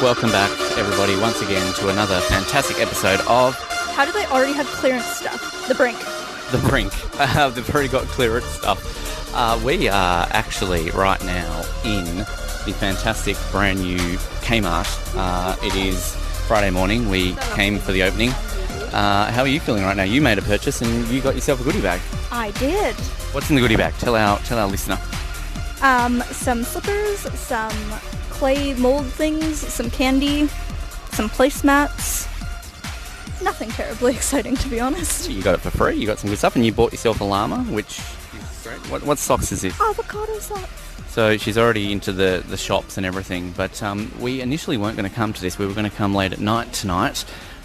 Welcome back, everybody, once again to another fantastic episode of... How do they already have clearance stuff? The Brink. The Brink. They've already got clearance stuff. We are actually right now in the fantastic brand new Kmart. It is Friday morning. We came for the opening. How are you feeling right now? You made a purchase and you got yourself a goodie bag. I did. What's in the goodie bag? Tell our listener. Some slippers, some clay mold things, some candy, some placemats. Nothing terribly exciting, to be honest. You got it for free. You got some good stuff, and you bought yourself a llama, which is great. What socks is this? Avocado socks. So she's already into the shops and everything, but we initially weren't going to come to this. We were going to come late at night tonight,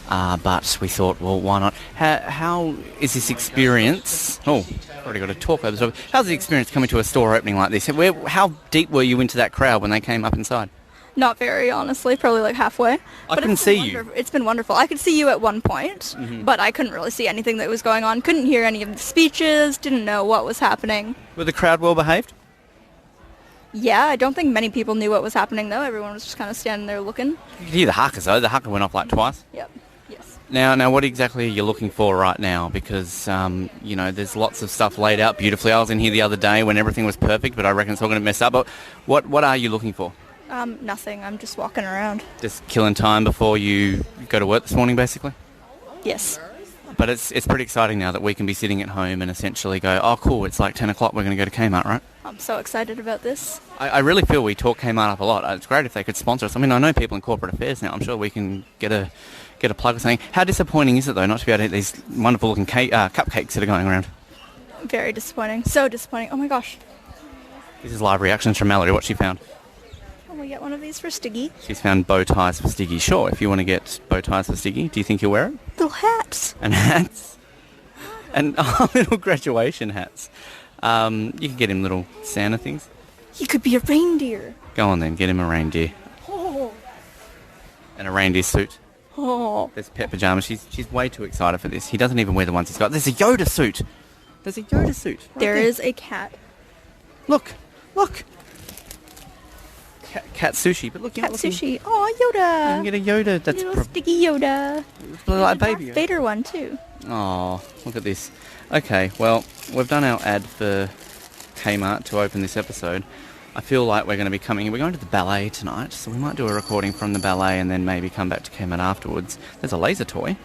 but we thought, well, why not? How is this experience? Oh, already got to talk over the top. How's the experience coming to a store opening like this? How deep were you into that crowd when they came up inside? Not very, honestly. Probably like halfway. I couldn't see you. It's been wonderful. I could see you at one point, but I couldn't really see anything that was going on. Couldn't hear any of the speeches. Didn't know what was happening. Were the crowd well behaved? Yeah, I don't think many people knew what was happening, though. Everyone was just kind of standing there looking. You could hear the huckers, though. The hucker went off like twice. Yep. Yes. Now, what exactly are you looking for right now? Because, there's lots of stuff laid out beautifully. I was in here the other day when everything was perfect, but I reckon it's all going to mess up. But what are you looking for? Nothing. I'm just walking around. Just killing time before you go to work this morning, basically? Yes. But it's pretty exciting now that we can be sitting at home and essentially go, oh, cool, it's like 10 o'clock, we're going to go to Kmart, right? I'm so excited about this. I really feel we talk Kmart up a lot. It's great if they could sponsor us. I mean, I know people in corporate affairs now. I'm sure we can get a plug or something. How disappointing is it, though, not to be able to eat these wonderful-looking cupcakes that are going around? Very disappointing. So disappointing. Oh, my gosh. This is live reactions from Mallory. What she found? Can we get one of these for Stiggy? She's found bow ties for Stiggy. Sure, if you want to get bow ties for Stiggy, do you think he'll wear it? Little hats. And hats? And little graduation hats. You can get him little Santa things. He could be a reindeer. Go on then, get him a reindeer. Oh. And a reindeer suit. Oh. There's pet pajamas. She's way too excited for this. He doesn't even wear the ones he's got. There's a Yoda suit. Right there is a cat. Look. Cat sushi. But look, cat sushi. Oh, Yoda. You can get a Yoda. That's little sticky Yoda. Like a baby. Darth Vader one too. Oh, look at this. Okay, well, we've done our ad for Kmart to open this episode. I feel like we're going to the ballet tonight, so we might do a recording from the ballet and then maybe come back to Kmart afterwards. There's a laser toy.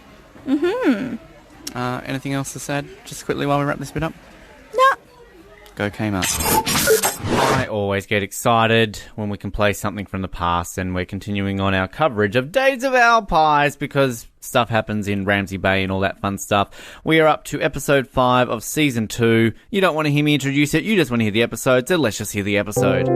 Anything else to say just quickly while we wrap this bit up? No. Go Kmart. I always get excited when we can play something from the past, and we're continuing on our coverage of Days of Our Pies because stuff happens in Ramsey Bay and all that fun stuff. We are up to episode 5 of season 2. You don't want to hear me introduce it, you just want to hear the episode, so let's just hear the episode.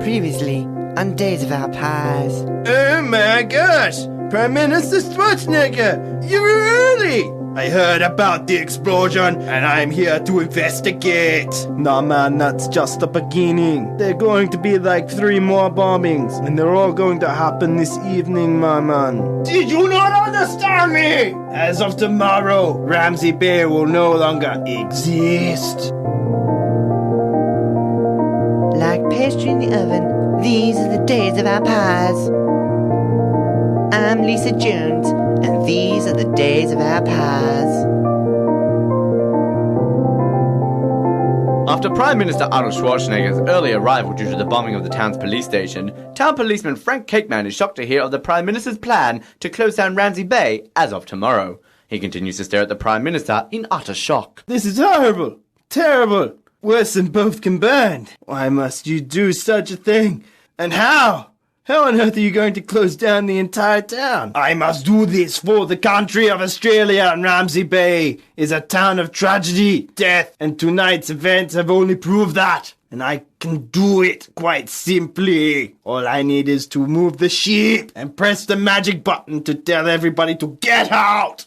Previously on Days of Our Pies. Oh my gosh! Prime Minister Schwarzenegger! You were early! I heard about the explosion, and I'm here to investigate. Nah, man, that's just the beginning. There are going to be like 3 more bombings, and they're all going to happen this evening, my man. Did you not understand me? As of tomorrow, Ramsey Bay will no longer exist. Like pastry in the oven, these are the days of our pies. I'm Lisa Jones, and these are the days of our pies. After Prime Minister Arnold Schwarzenegger's early arrival due to the bombing of the town's police station, town policeman Frank Cakeman is shocked to hear of the Prime Minister's plan to close down Ramsey Bay as of tomorrow. He continues to stare at the Prime Minister in utter shock. This is horrible! Terrible! Worse than both combined. Why must you do such a thing? And how? How on earth are you going to close down the entire town? I must do this for the country of Australia, and Ramsey Bay is a town of tragedy, death, and tonight's events have only proved that. And I can do it quite simply. All I need is to move the sheep and press the magic button to tell everybody to get out.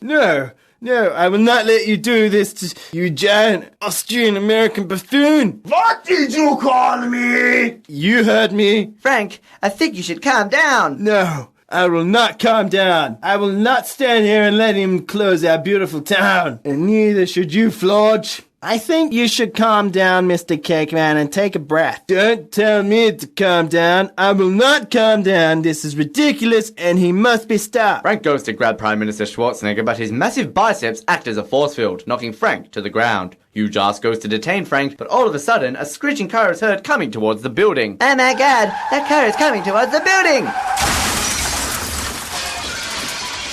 No, I will not let you do this to you giant Austrian-American buffoon. What did you call me? You heard me. Frank, I think you should calm down. No, I will not calm down. I will not stand here and let him close our beautiful town. And neither should you, Flodge. I think you should calm down, Mr. Cakeman, and take a breath. Don't tell me to calm down. I will not calm down. This is ridiculous, and he must be stopped. Frank goes to grab Prime Minister Schwarzenegger, but his massive biceps act as a force field, knocking Frank to the ground. Huge Ass goes to detain Frank, but all of a sudden, a screeching car is heard coming towards the building. Oh my god, that car is coming towards the building!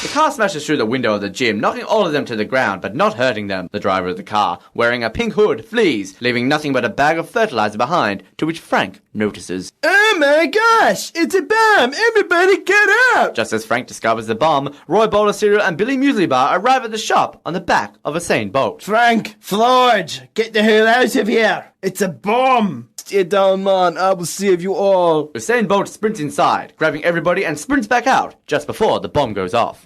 The car smashes through the window of the gym, knocking all of them to the ground, but not hurting them. The driver of the car, wearing a pink hood, flees, leaving nothing but a bag of fertilizer behind, to which Frank notices. Oh my gosh, it's a bomb! Everybody get out! Just as Frank discovers the bomb, Roy Bowler Cereal and Billy Muesli Bar arrive at the shop on the back of a Usain Bolt. Frank, Florge, get the hell out of here! It's a bomb! Stay down, man. I will save you all. Usain Bolt sprints inside, grabbing everybody and sprints back out, just before the bomb goes off.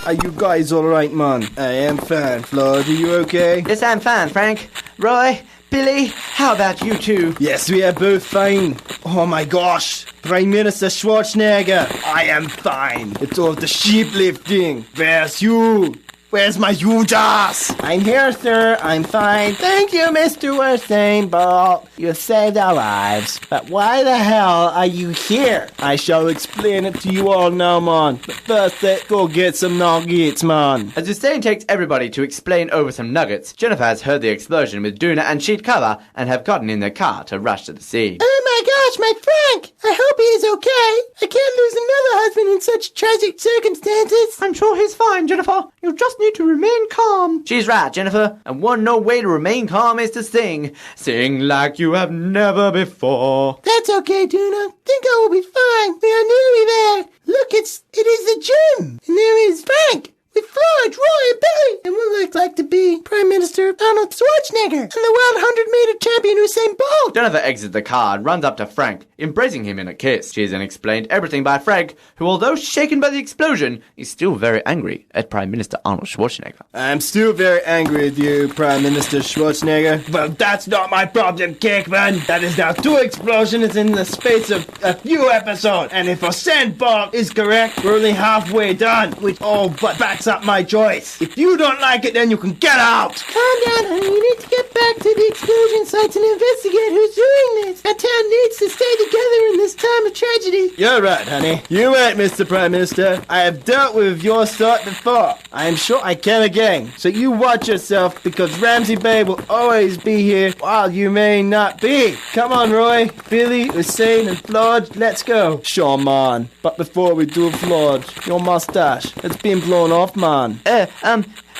Are you guys alright, man? I am fine. Florge, are you okay? Yes, I'm fine, Frank. Roy, Billy, how about you two? Yes, we are both fine. Oh my gosh. Prime Minister Schwarzenegger, I am fine. It's all the sheep lifting. Where's you? Where's my huge ass? I'm here, sir. I'm fine. Thank you, Mr. Usain Bolt. You saved our lives. But why the hell are you here? I shall explain it to you all now, man. But first, let's go get some nuggets, man. As Usain takes everybody to explain over some nuggets, Jennifer has heard the explosion with Duna and sheet cover and have gotten in their car to rush to the scene. Oh my gosh, my Frank! I hope he is okay. I can't lose another husband in such tragic circumstances. I'm sure he's fine, Jennifer. You just need to remain calm. She's right, Jennifer. And one no way to remain calm is to sing. Sing like you have never before. That's okay, Duna. Think I will be fine. We are nearly there. Look, it is the gym. And there is Frank. With Florge, Roy, and Billy, and we look like to be Prime Minister Arnold Schwarzenegger and the world 100-meter champion Usain Bolt. Jennifer exits the car and runs up to Frank, embracing him in a kiss. She is then explained everything by Frank, who, although shaken by the explosion, is still very angry at Prime Minister Arnold Schwarzenegger. I'm still very angry with you, Prime Minister Schwarzenegger. Well, that's not my problem, Cakeman. That is now 2 explosions in the space of a few episodes. And if Usain Bolt is correct, we're only halfway done, which all but backs up my choice. If you don't like it, then you can get out. Calm down, honey. You need to get back to the explosion sites and investigate who's doing this. Our town needs to stay together in this time of tragedy. You're right, honey. You're right, Mr. Prime Minister. I have dealt with your sort before. I am sure I can again. So you watch yourself, because Ramsey Bay will always be here while you may not be. Come on, Roy, Billy, Usain, and Florge. Let's go. Sure, man. But before we do, Florge, your mustache, it's been blown off, man.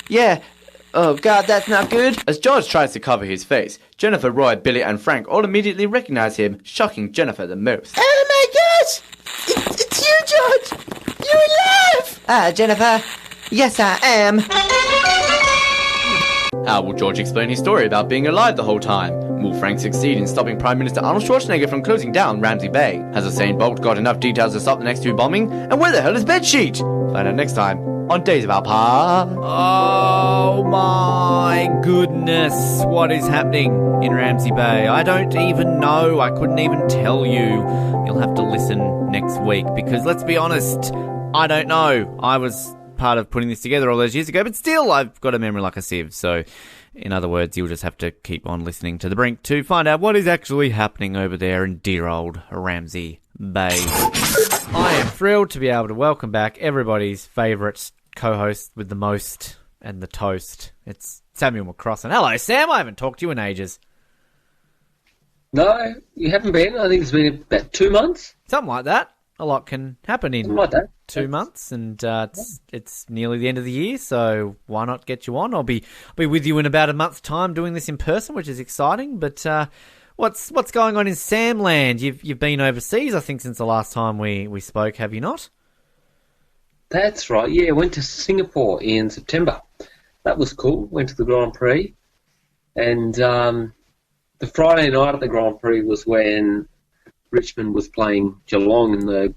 Yeah. Oh, God, that's not good. As George tries to cover his face, Jennifer, Roy, Billy, and Frank all immediately recognize him, shocking Jennifer the most. Oh my gosh! It's you, George! You're alive! Jennifer. Yes, I am. How will George explain his story about being alive the whole time? Will Frank succeed in stopping Prime Minister Arnold Schwarzenegger from closing down Ramsey Bay? Has Usain Bolt got enough details to stop the next 2 bombing? And where the hell is Bedsheet? Find out next time on Days of Our Past. Oh my goodness, what is happening in Ramsey Bay? I don't even know. I couldn't even tell you. You'll have to listen next week because, let's be honest, I don't know. I was part of putting this together all those years ago, but still, I've got a memory like a sieve. So, in other words, you'll just have to keep on listening to The Brink to find out what is actually happening over there in dear old Ramsey Bay. I am thrilled to be able to welcome back everybody's favourite co-host with the most and the toast. It's Samuel McCrossan. Hello, Sam. I haven't talked to you in ages. No, you haven't been. I think it's been about 2 months. Something like that. A lot can happen in Something like that. 2 months, and it's nearly the end of the year, so why not get you on? I'll be with you in about a month's time doing this in person, which is exciting. But what's going on in Samland? You've been overseas, I think, since the last time we spoke, have you not? That's right. Yeah, I went to Singapore in September. That was cool. Went to the Grand Prix, and the Friday night at the Grand Prix was when Richmond was playing Geelong in the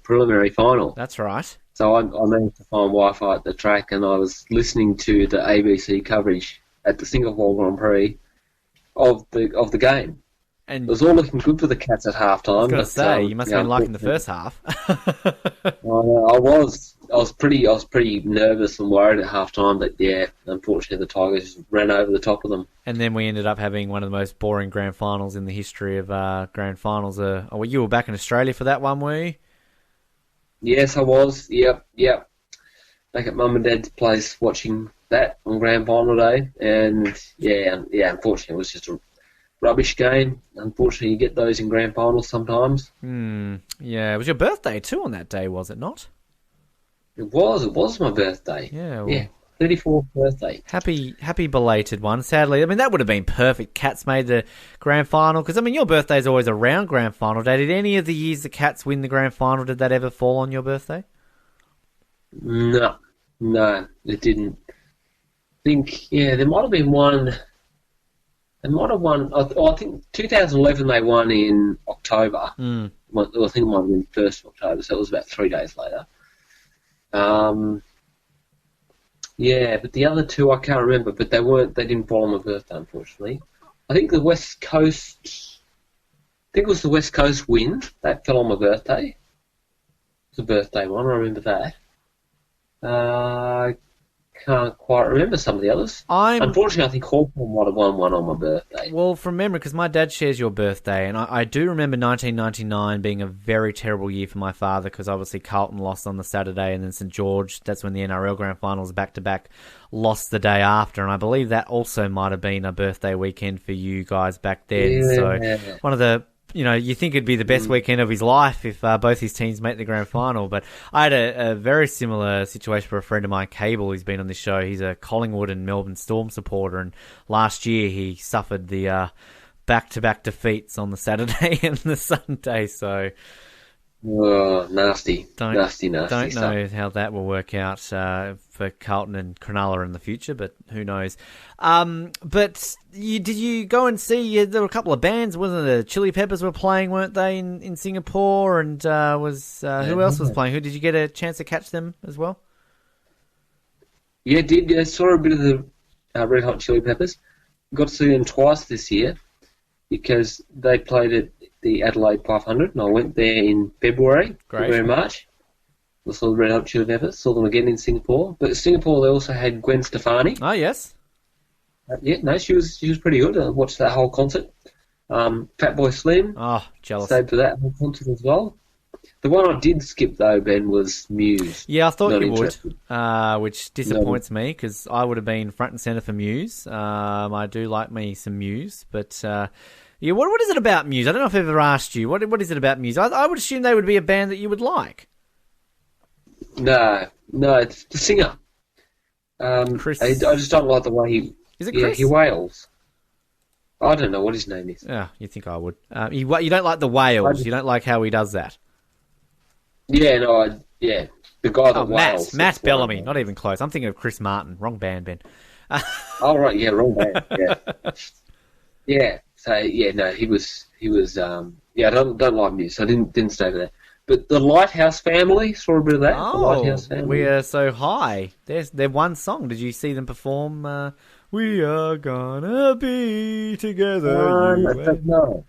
preliminary final. That's right. So I managed to find Wi-Fi at the track, and I was listening to the ABC coverage at the Singapore Grand Prix of the game. And it was all looking good for the Cats at half time. I was going to say, you must have been liking the first half. I was pretty nervous and worried at half time, but yeah, unfortunately the Tigers ran over the top of them. And then we ended up having one of the most boring grand finals in the history of grand finals. You were back in Australia for that one, were you? Yes, I was. Yep. Back at Mum and Dad's place watching that on grand final day, and yeah, unfortunately it was just a rubbish game. Unfortunately, you get those in grand finals sometimes. Yeah, it was your birthday too on that day, was it not? It was my birthday. Yeah, 34th birthday. Happy belated one. Sadly, I mean, that would have been perfect. Cats made the grand final because, I mean, your birthday is always around grand final day. Did any of the years the Cats win the grand final, did that ever fall on your birthday? No, it didn't. I think, there might have been one. They might have won. I think 2011 they won in October. I think it might have been 1st of October, so it was about 3 days later. But the other two I can't remember, but they didn't fall on my birthday, unfortunately. I think it was the West Coast win that fell on my birthday. It was a birthday one, I remember that. I can't quite remember some of the others. Unfortunately, I think Hawthorn might have won one on my birthday. Well, from memory, because my dad shares your birthday, and I do remember 1999 being a very terrible year for my father, because obviously Carlton lost on the Saturday, and then St George, that's when the NRL Grand Finals back-to-back lost the day after, and I believe that also might have been a birthday weekend for you guys back then. Yeah. So one of the... you think it'd be the best weekend of his life if both his teams make the grand final. But I had a very similar situation for a friend of mine, Cable, who's been on this show. He's a Collingwood and Melbourne Storm supporter, and last year he suffered the back-to-back defeats on the Saturday and the Sunday. So, nasty. Nasty Don't know stuff. how that will work out for Carlton and Cronulla in the future, but who knows? But did you go and see? There were a couple of bands, wasn't there? Chili Peppers were playing, weren't they, in Singapore? And who else was playing? Who did you get a chance to catch them as well? Yeah, did. Yeah, saw a bit of the Red Hot Chili Peppers. Got to see them twice this year because they played at the Adelaide 500, and I went there in February, March. I saw the Red Hot Chili Peppers, saw them again in Singapore. But Singapore, they also had Gwen Stefani. Oh, yes. She was pretty good. I watched that whole concert. Fatboy Slim. Oh, jealous. Stayed for that whole concert as well. The one I did skip, though, Ben, was Muse. Yeah, I thought you would, which disappoints me, because I would have been front and centre for Muse. I do like me some Muse, but... what is it about Muse? I don't know if I've ever asked you. What is it about Muse? I would assume they would be a band that you would like. No, it's the singer. Chris. I just don't like the way he... Is it Chris? He wails. I don't know what his name is. Yeah, you think I would. You don't like the wails. You don't like how he does that. Yeah, no, the guy that wails. Matt Bellamy. Not even close. I'm thinking of Chris Martin. Wrong band, Ben. Oh, right, yeah, wrong band, yeah. Yeah, so, no, he was, I don't like Muse, so I didn't stay there. But the Lighthouse Family, saw a bit of that. Oh, the Lighthouse Family. We Are So High. Their one song. Did you see them perform, We Are Gonna Be Together? No.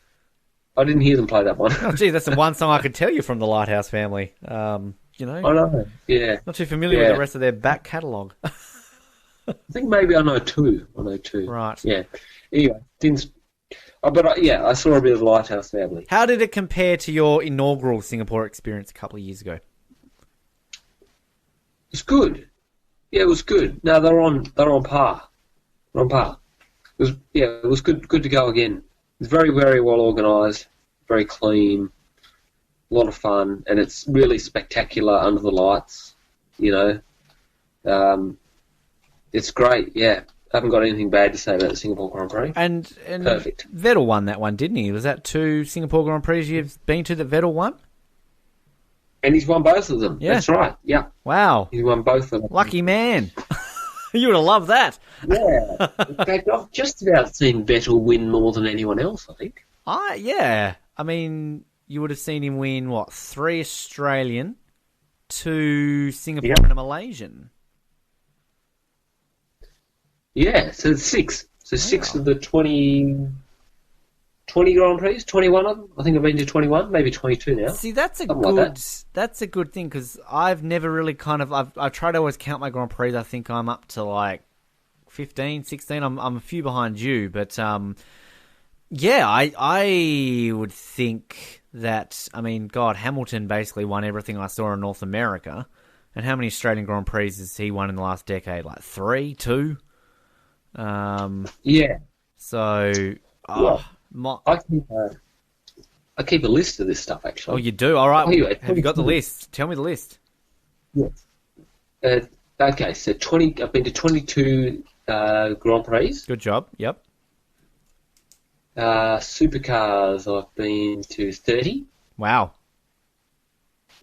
I didn't hear them play that one. Oh, gee, that's the one song I could tell you from the Lighthouse Family. I know, yeah. Not too familiar with the rest of their back catalogue. I think maybe I know two. Right. Yeah. Anyway, I saw a bit of the Lighthouse Family. How did it compare to your inaugural Singapore experience a couple of years ago? It's good. Yeah, it was good. No, they're on par. They're on par. It was good to go again. It's very, very well organised, very clean, a lot of fun, and it's really spectacular under the lights, It's great, yeah. I haven't got anything bad to say about the Singapore Grand Prix. And Perfect. Vettel won that one, didn't he? Was that 2 Singapore Grand Prix you've been to that Vettel won? And he's won both of them. Yeah. That's right, yeah. Wow. He's won both of them. Lucky man. You would have loved that. Yeah. In fact, I've just about seen Vettel win more than anyone else, I think. Yeah. I mean, you would have seen him win, 3 Australian, 2 Singapore and a Malaysian. Yeah, so 6. So 6 of the 20 20 Grand Prix, 21 of them. I think I've been to 21, maybe 22 now. See, that's a Something like that's a good thing because I've never really I've tried to always count my Grand Prix. I think I'm up to like 15, 16. I'm a few behind you, but yeah, I would think that, I mean, God, Hamilton basically won everything I saw in North America. And how many Australian Grand Prix has he won in the last decade? Like 3, 2? Yeah. So, I keep a list of this stuff, actually. Oh, you do? All right. Yeah, Have you got the list? Tell me the list. Yes. Okay, so I've been to 22 Grand Prix. Good job. Yep. Supercars, I've been to 30. Wow.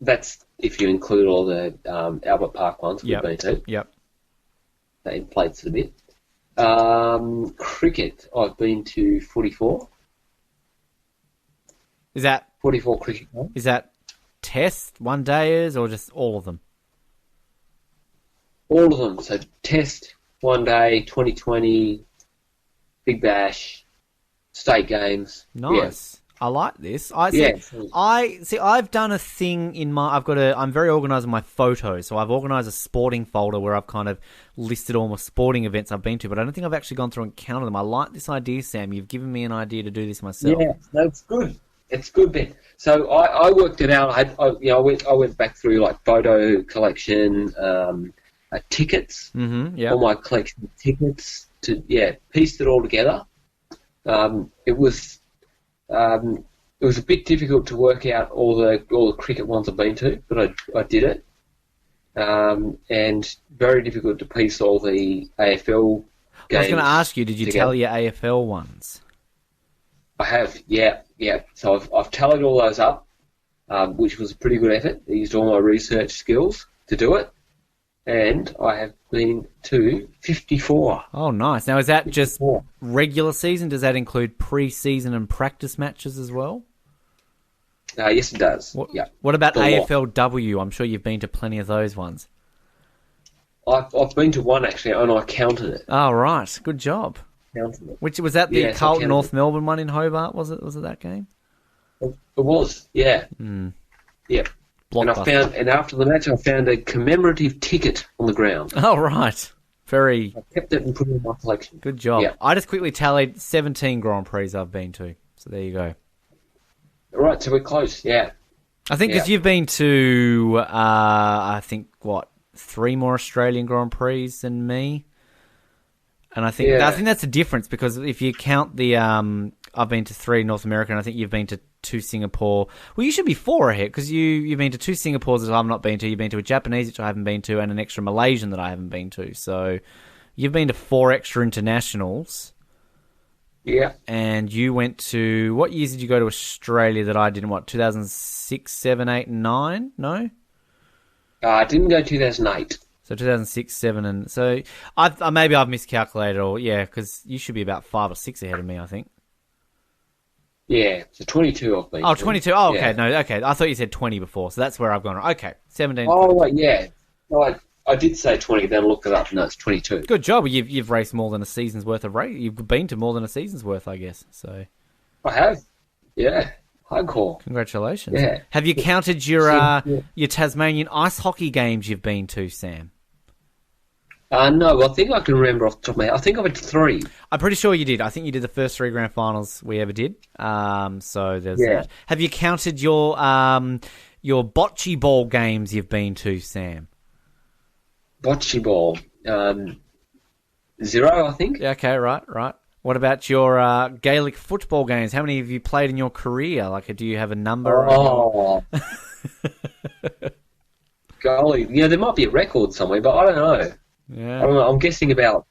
That's if you include all the Albert Park ones we've been to. Yep. That inflates it a bit. Cricket, I've been to 44. Is that 44 cricket games. Is that test, one dayers, or just all of them? All of them. So Test, One Day, 2020, Big Bash, State Games. Nice. I like this. I've done a thing in my. I'm very organised in my photos, so I've organised a sporting folder where I've kind of listed all my sporting events I've been to, but I don't think I've actually gone through and counted them. I like this idea, Sam. You've given me an idea to do this myself. Yeah, that's good. It's good, Ben. So I worked it out. I went back through like photo collection, tickets, all my collection of tickets to pieced it all together. It was a bit difficult to work out all the cricket ones I've been to, but I did it. And very difficult to piece all the AFL games. I was going to ask you, did you tell your AFL ones? I have, yeah. So I've tallied all those up, which was a pretty good effort. I used all my research skills to do it, and I have been to 54. Oh, nice. Now, is that 54. Just 54. regular season? Does that include pre-season and practice matches as well? Yes, it does. What about AFLW? I'm sure you've been to plenty of those ones. I've been to one, actually, and I counted it. Oh, right. Good job. Which was that the Carlton North Melbourne one in Hobart? Was it that game? It was, yeah. Yeah. And after the match, I found a commemorative ticket on the ground. Oh, right. I kept it and put it in my collection. Good job. Yeah. I just quickly tallied 17 Grand Prix I've been to. So there you go. Right, so we're close, yeah. I think because you've been to, 3 more Australian Grand Prix than me. And I think that's the difference, because if you count the I've been to 3 North America, and I think you've been to 2 Singapore. Well, you should be 4 ahead, because you've been to 2 Singapores that I've not been to. You've been to a Japanese, which I haven't been to, and an extra Malaysian that I haven't been to. So you've been to 4 extra internationals. Yeah. And you went to... What years did you go to Australia that I didn't? 2006, 7, 8, and 9? No? I didn't go 2008. So 2006, 7, and... So maybe I've miscalculated, or... Yeah, because you should be about 5 or 6 ahead of me, I think. Yeah, so 22 I've been. Oh, 22. Oh, okay. Yeah. No, okay. I thought you said 20 before, so that's where I've gone. Okay, 17. Oh, wait, yeah. No, I did say 20, then I looked it up. No, it's 22. Good job. You've raced more than a season's worth of race. You've been to more than a season's worth, I guess. So I have. Yeah. Hardcore. Congratulations. Yeah. Have you counted your Tasmanian ice hockey games you've been to, Sam? No, I think I can remember off the top of my head. I think I went to 3. I'm pretty sure you did. I think you did the first 3 grand finals we ever did. So there's that. Have you counted your bocce ball games you've been to, Sam? Bocce ball. 0, I think. Yeah, okay, right. What about your Gaelic football games? How many have you played in your career? Like, do you have a number? Oh. Golly. Yeah, there might be a record somewhere, but I don't know. Yeah. I don't know. I'm guessing about...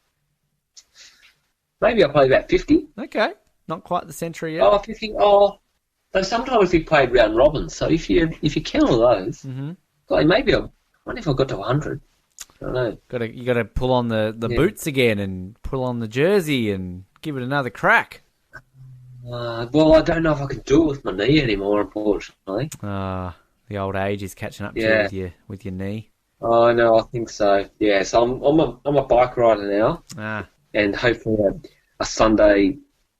Maybe I played about 50. Okay. Not quite the century yet. Oh, 50. Oh. So sometimes we played round robins. So if you count all those, golly, maybe I wonder if I got to 100. I don't know. You got to pull on the boots again and pull on the jersey and give it another crack. Well, I don't know if I can do it with my knee anymore, unfortunately. The old age is catching up to you with your knee. Oh, no, I think so. Yeah, so I'm a bike rider now, and hopefully a Sunday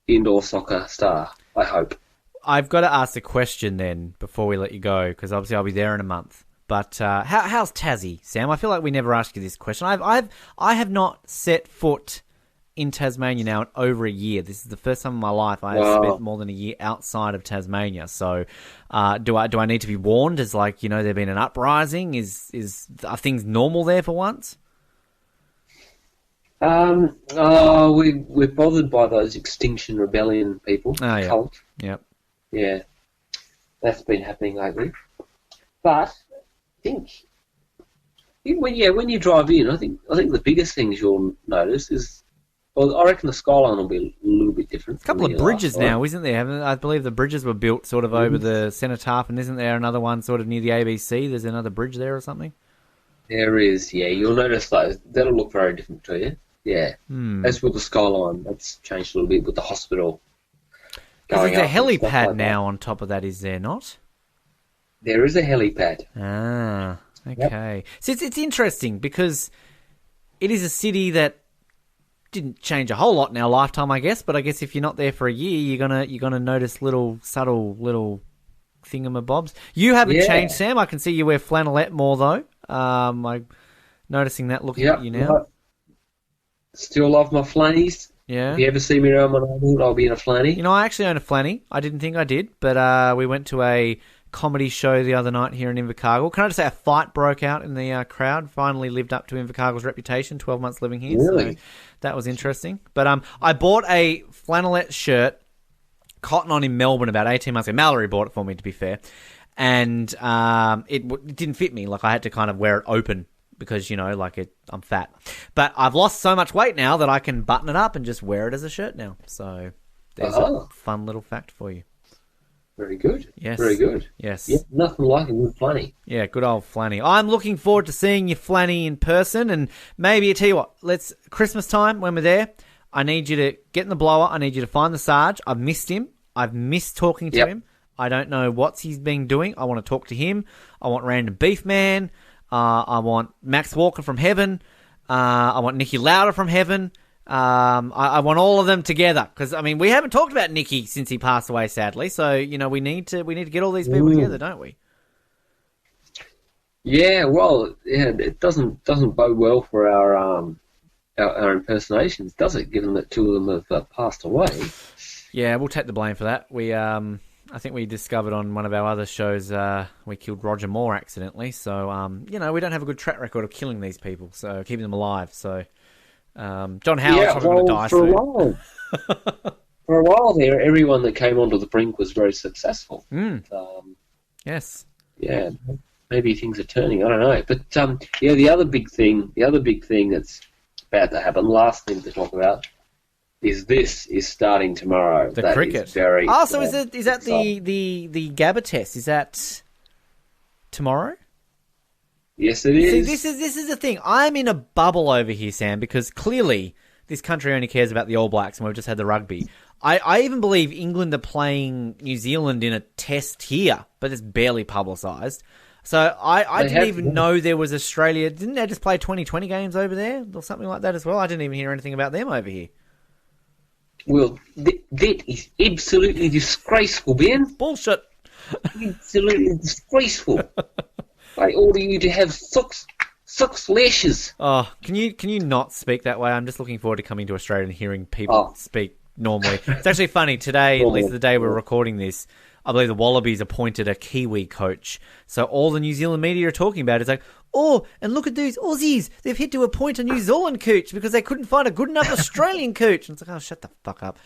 indoor soccer star. I hope. I've got to ask a question then before we let you go, because obviously I'll be there in a month. But how's Tassie, Sam? I feel like we never asked you this question. I have not set foot in Tasmania now in over a year. This is the first time in my life I have spent more than a year outside of Tasmania. So, do I need to be warned? As like, there's been an uprising? Are things normal there for once? We're bothered by those Extinction Rebellion people. Oh, yeah. Cult. Yep. Yeah, that's been happening lately. But I think when you drive in, I think the biggest things you'll notice is, well, I reckon the skyline will be a little bit different. A couple of bridges now, isn't there? I believe the bridges were built sort of over the Cenotaph, and isn't there another one sort of near the ABC? There's another bridge there or something? There is, yeah. You'll notice those. That'll look very different to you. Yeah. As with the skyline, that's changed a little bit with the hospital. Because there's a helipad now on top of that, is there not? There is a helipad. Ah, okay. Yep. So it's interesting because it is a city that didn't change a whole lot in our lifetime, I guess. But I guess if you're not there for a year, you're gonna notice subtle little thingamabobs. You haven't changed, Sam. I can see you wear flannelette more though. I'm noticing that looking at you now. Still love my flannies. Yeah. If you ever see me around my neighbourhood, I'll be in a flanny. I actually own a flanny. I didn't think I did, but we went to a comedy show the other night here in Invercargill. Can I just say a fight broke out in the crowd? Finally lived up to Invercargill's reputation, 12 months living here. Really? So that was interesting. But I bought a flannelette shirt, cotton on in Melbourne about 18 months ago. Mallory bought it for me, to be fair. And it didn't fit me. Like, I had to kind of wear it open because, I'm fat. But I've lost so much weight now that I can button it up and just wear it as a shirt now. So there's a fun little fact for you. Very good. Yes. Very good. Yes. Yeah, nothing like a good flanny. Yeah, good old flanny. I'm looking forward to seeing your flanny in person, and maybe I tell you what, Christmas time when we're there, I need you to get in the blower. I need you to find the Sarge. I've missed him. I've missed talking to him. I don't know what he's been doing. I want to talk to him. I want Random Beef Man. I want Max Walker from Heaven. I want Nicky Lauder from Heaven. I want all of them together because we haven't talked about Nicky since he passed away, sadly. So we need to get all these people together, don't we? Yeah, well, it doesn't bode well for our impersonations, does it? Given that two of them have passed away. Yeah, we'll take the blame for that. I think we discovered on one of our other shows we killed Roger Moore accidentally. So we don't have a good track record of killing these people, so keeping them alive. So. John Howard's probably going to die soon. For a while there, everyone that came onto the Brink was very successful. Yes. Yeah, maybe things are turning. I don't know, but the other big thing that's about to happen. Last thing to talk about is starting tomorrow. The cricket. Is very. So is that the Gabba test? Is that tomorrow? Yes, it is. See, this is the thing. I'm in a bubble over here, Sam, because clearly this country only cares about the All Blacks, and we've just had the rugby. I even believe England are playing New Zealand in a test here, but it's barely publicised. So I didn't even know there was Australia. Didn't they just play 2020 games over there or something like that as well? I didn't even hear anything about them over here. Well, that is absolutely disgraceful, Ben. Bullshit. Absolutely disgraceful. I order you to have six lashes. Oh, can you not speak that way? I'm just looking forward to coming to Australia and hearing people speak normally. It's actually funny. Today, at least the day we're recording this, I believe the Wallabies appointed a Kiwi coach. So all the New Zealand media are talking about is like, oh, and look at these Aussies. They've had to appoint a New Zealand coach because they couldn't find a good enough Australian coach. And it's like, oh, shut the fuck up.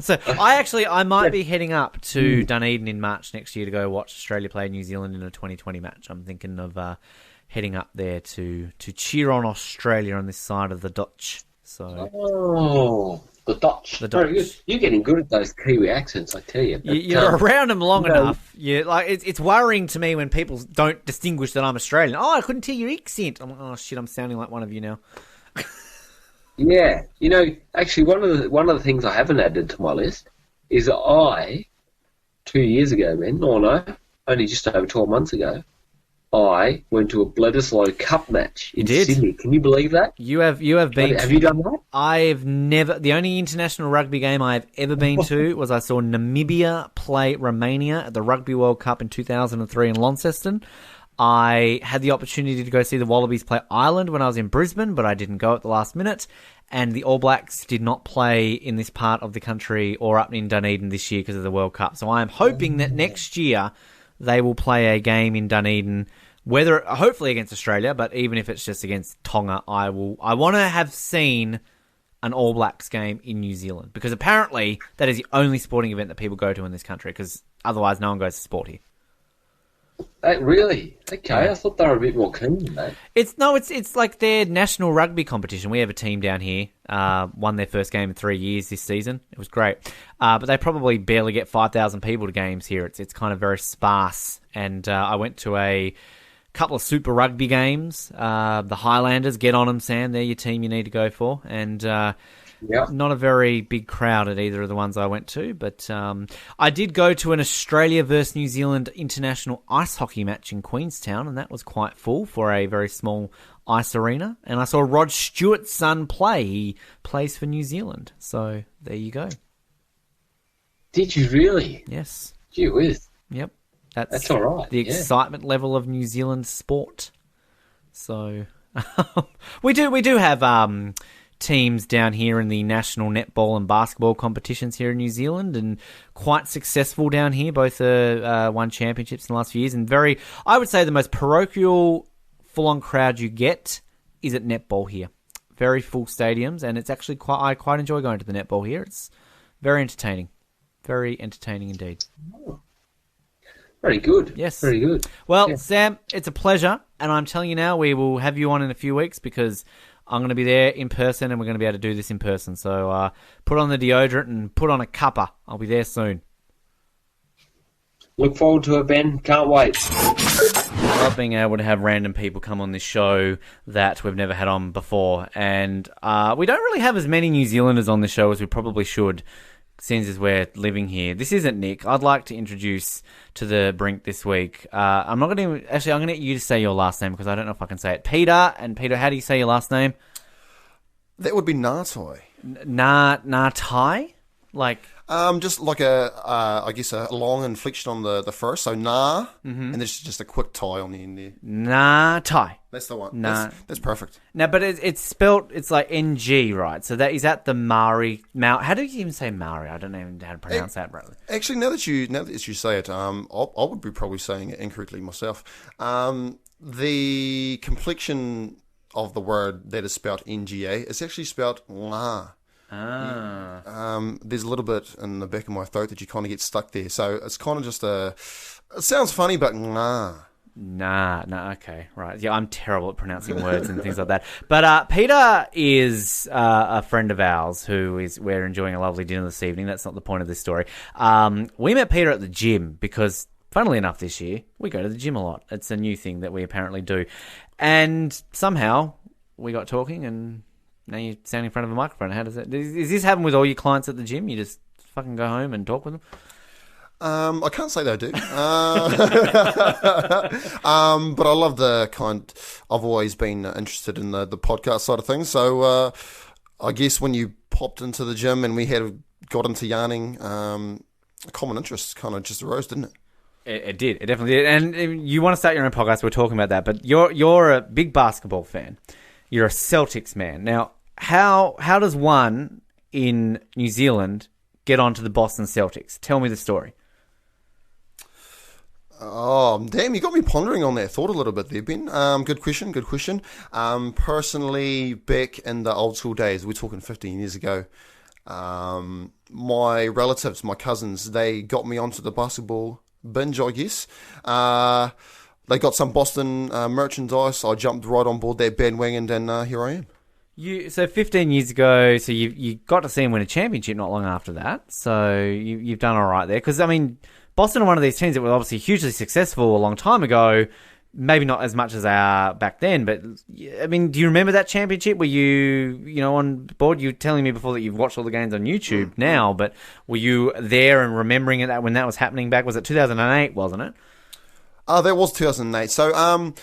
So I might be heading up to Dunedin in March next year to go watch Australia play New Zealand in a 2020 match. I'm thinking of heading up there to cheer on Australia on this side of the Dutch. So. The Dutch. You're getting good at those Kiwi accents, I tell you. But, you're around them long enough. It's worrying to me when people don't distinguish that I'm Australian. Oh, I couldn't tell your accent. I'm like, oh shit, I'm sounding like one of you now. Yeah, actually, one of the things I haven't added to my list is I, 2 years ago, only just over 12 months ago, I went to a Bledisloe Cup match in did? Sydney. Can you believe that? You have been. Have you done that? I've never. The only international rugby game I've ever been to was I saw Namibia play Romania at the Rugby World Cup in 2003 in Launceston. I had the opportunity to go see the Wallabies play Ireland when I was in Brisbane, but I didn't go at the last minute. And the All Blacks did not play in this part of the country or up in Dunedin this year because of the World Cup. So I am hoping that next year they will play a game in Dunedin, hopefully against Australia, but even if it's just against Tonga, I want to have seen an All Blacks game in New Zealand, because apparently that is the only sporting event that people go to in this country, because otherwise no one goes to sport here. Really? Okay, I thought they were a bit more keen than that. It's like their national rugby competition. We have a team down here, won their first game in 3 years this season. It was great. But they probably barely get 5,000 people to games here. It's kind of very sparse. And I went to a couple of Super Rugby games. The Highlanders, get on them, Sam. They're your team you need to go for. And not a very big crowd at either of the ones I went to. But I did go to an Australia versus New Zealand international ice hockey match in Queenstown, and that was quite full for a very small ice arena. And I saw Rod Stewart's son play. He plays for New Zealand. So there you go. Did you really? Yes. Gee whiz. Yep. That's all right. The excitement level of New Zealand sport. So we do have teams down here in the national netball and basketball competitions here in New Zealand, and quite successful down here. Both won championships in the last few years, and I would say the most parochial, full-on crowd you get is at netball here. Very full stadiums, and it's actually I quite enjoy going to the netball here. It's very entertaining. Very entertaining indeed. Oh. Very good. Yes. Very good. Well, Sam, it's a pleasure, and I'm telling you now, we will have you on in a few weeks, because I'm going to be there in person, and we're going to be able to do this in person. So put on the deodorant and put on a cuppa. I'll be there soon. Look forward to it, Ben. Can't wait. I love being able to have random people come on this show that we've never had on before. And we don't really have as many New Zealanders on the show as we probably should, since as we're living here. This isn't Nick. I'd like to introduce to the Brink this week. I'm going to get you to say your last name, because I don't know if I can say it. Peter, how do you say your last name? That would be Ngatai. Ngatai? Like... just like I guess a long inflection on the first, so and there's just a quick tie on the end there. Ngatai. That's the one. That's perfect. No, but it's spelt, it's like NG, right? So is that the Maori? How do you even say Maori? I don't even know how to pronounce that rightly. Actually, now that you say it, I would be probably saying it incorrectly myself. The complexion of the word that is spelt NGA is actually spelt Nga. There's a little bit in the back of my throat that you kind of get stuck there. So it's kind of just it sounds funny, but Nah, okay, right. Yeah, I'm terrible at pronouncing words and things like that. But Peter is a friend of ours we're enjoying a lovely dinner this evening. That's not the point of this story. We met Peter at the gym because, funnily enough, this year, we go to the gym a lot. It's a new thing that we apparently do. And somehow we got talking, and now you're standing in front of a microphone. How does it? Is this happen with all your clients at the gym? You just fucking go home and talk with them? I can't say that I do. But I love the kind... I've always been interested in the podcast side of things. So I guess when you popped into the gym and we got into yarning, a common interest kind of just arose, didn't it? It did. It definitely did. And you want to start your own podcast, we're talking about that. But you're a big basketball fan. You're a Celtics man. Now, how does one in New Zealand get onto the Boston Celtics? Tell me the story. Oh, damn, you got me pondering on that thought a little bit there, Ben. Good question. Personally, back in the old school days, we're talking 15 years ago, my relatives, my cousins, they got me onto the basketball binge, I guess. They got some Boston merchandise. I jumped right on board that bandwagon, and here I am. So 15 years ago, so you got to see him win a championship not long after that. So you've done all right there. Because, I mean, Boston are one of these teams that were obviously hugely successful a long time ago. Maybe not as much as they are back then. But, I mean, do you remember that championship? Were you on board? You were telling me before that you've watched all the games on YouTube now. But were you there and remembering it when that was happening back? Was it 2008, wasn't it? That was 2008. So,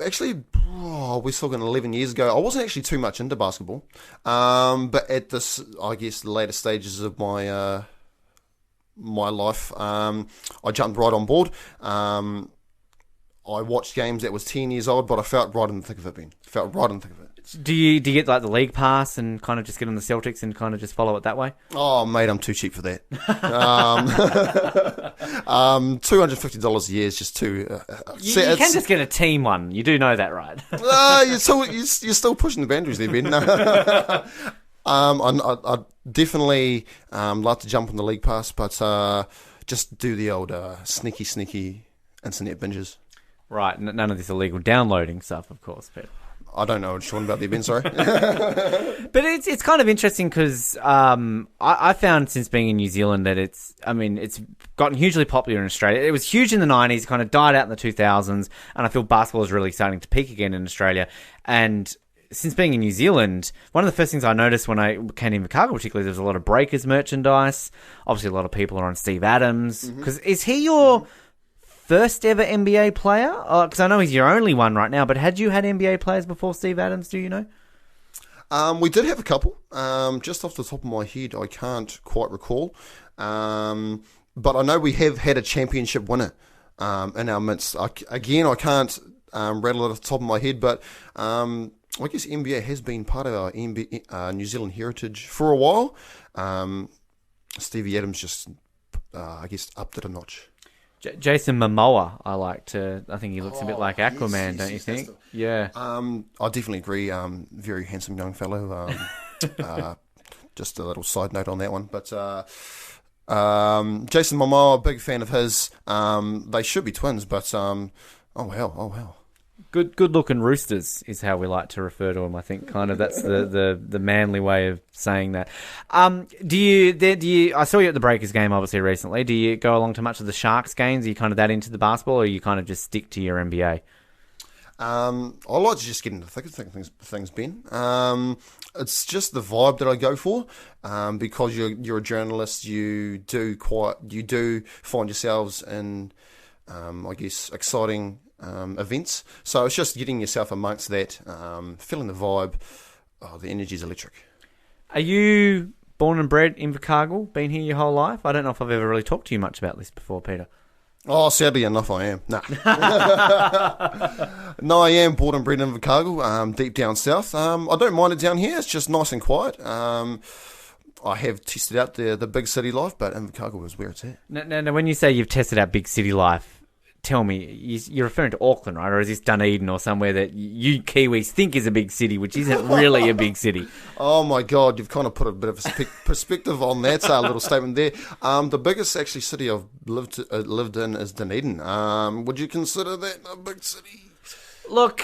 actually, we're talking 11 years ago. I wasn't actually too much into basketball. But at this, I guess, the later stages of my my life, I jumped right on board. I watched games that was 10 years old, but I felt right in the thick of it, Ben. Felt right in the thick of it. Do you get like the league pass and kind of just get on the Celtics and kind of just follow it that way? Oh, mate, I'm too cheap for that. $250 a year is just too... You can just get a team one. You do know that, right? You're still pushing the boundaries there, Ben. I definitely like to jump on the league pass, but just do the old sneaky internet binges. Right, none of this illegal downloading stuff, of course, but... I don't know what you're talking about there, Ben, sorry. But it's kind of interesting because I found since being in New Zealand that it's gotten hugely popular in Australia. It was huge in the 90s, kind of died out in the 2000s, and I feel basketball is really starting to peak again in Australia. And since being in New Zealand, one of the first things I noticed when I came to Invercargill particularly, there was a lot of Breakers merchandise. Obviously, a lot of people are on Steve Adams. Because is he your first ever NBA player? Because I know he's your only one right now, but had you had NBA players before Steve Adams, do you know? We did have a couple. Just off the top of my head, I can't quite recall. But I know we have had a championship winner in our midst. I can't rattle it off the top of my head, but I guess NBA has been part of our New Zealand heritage for a while. Stevie Adams just, I guess, upped it a notch. Jason Momoa, I think he looks a bit like Aquaman, don't you think? Yeah. I definitely agree. Very handsome young fellow. Just a little side note on that one. But Jason Momoa, big fan of his. They should be twins, but oh well. Good looking roosters is how we like to refer to them. I think kind of that's the manly way of saying that. Do you? I saw you at the Breakers game obviously recently. Do you go along to much of the Sharks games? Are you kind of that into the basketball, or you kind of just stick to your NBA? I like to just get into the thick of things, Ben. It's just the vibe that I go for. Because you're a journalist, you do find yourselves in, I guess, exciting events. So it's just getting yourself amongst that, feeling the vibe. Oh, the energy's electric. Are you born and bred in Invercargill? Been here your whole life? I don't know if I've ever really talked to you much about this before, Peter. Oh, sadly enough, I am. Nah. No, I am born and bred in Invercargill, deep down south. I don't mind it down here. It's just nice and quiet. I have tested out the big city life, but Invercargill is where it's at. Now, when you say you've tested out big city life, tell me, you're referring to Auckland, right? Or is this Dunedin or somewhere that you Kiwis think is a big city, which isn't really a big city? Oh my God, you've kind of put a bit of a perspective on that little statement there. The biggest actually city I've lived in is Dunedin. Would you consider that a big city? Look,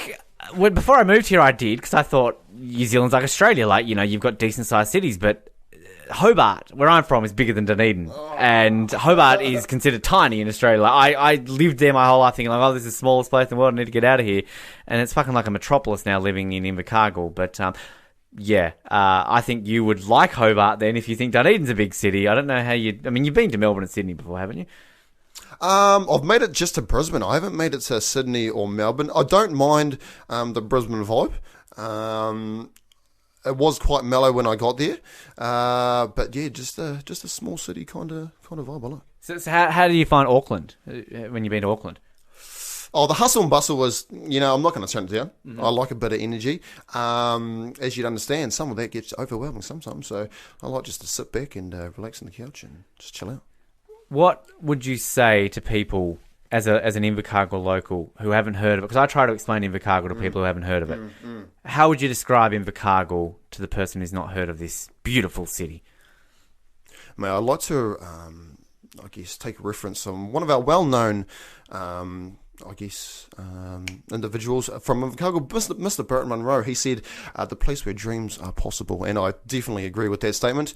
before I moved here, I did, because I thought New Zealand's like Australia. Like, you've got decent-sized cities, but Hobart, where I'm from, is bigger than Dunedin, and Hobart is considered tiny in Australia. Like, I lived there my whole life thinking, like, this is the smallest place in the world, I need to get out of here, and it's fucking like a metropolis now living in Invercargill. But I think you would like Hobart then if you think Dunedin's a big city. I don't know how you've been to Melbourne and Sydney before, haven't you? I've made it just to Brisbane. I haven't made it to Sydney or Melbourne. I don't mind the Brisbane vibe. It was quite mellow when I got there, but yeah, just a small city kind of vibe I like. So how do you find Auckland when you've been to Auckland? Oh, the hustle and bustle was, I'm not going to turn it down. Mm-hmm. I like a bit of energy. As you'd understand, some of that gets overwhelming sometimes, so I like just to sit back and relax on the couch and just chill out. What would you say to people as an Invercargill local who haven't heard of it? Because I try to explain Invercargill to people who haven't heard of it. How would you describe Invercargill to the person who's not heard of this beautiful city? Mate, I'd like to, take a reference on one of our well-known, individuals from Invercargill, Mr. Burt Munro. He said, the place where dreams are possible, and I definitely agree with that statement.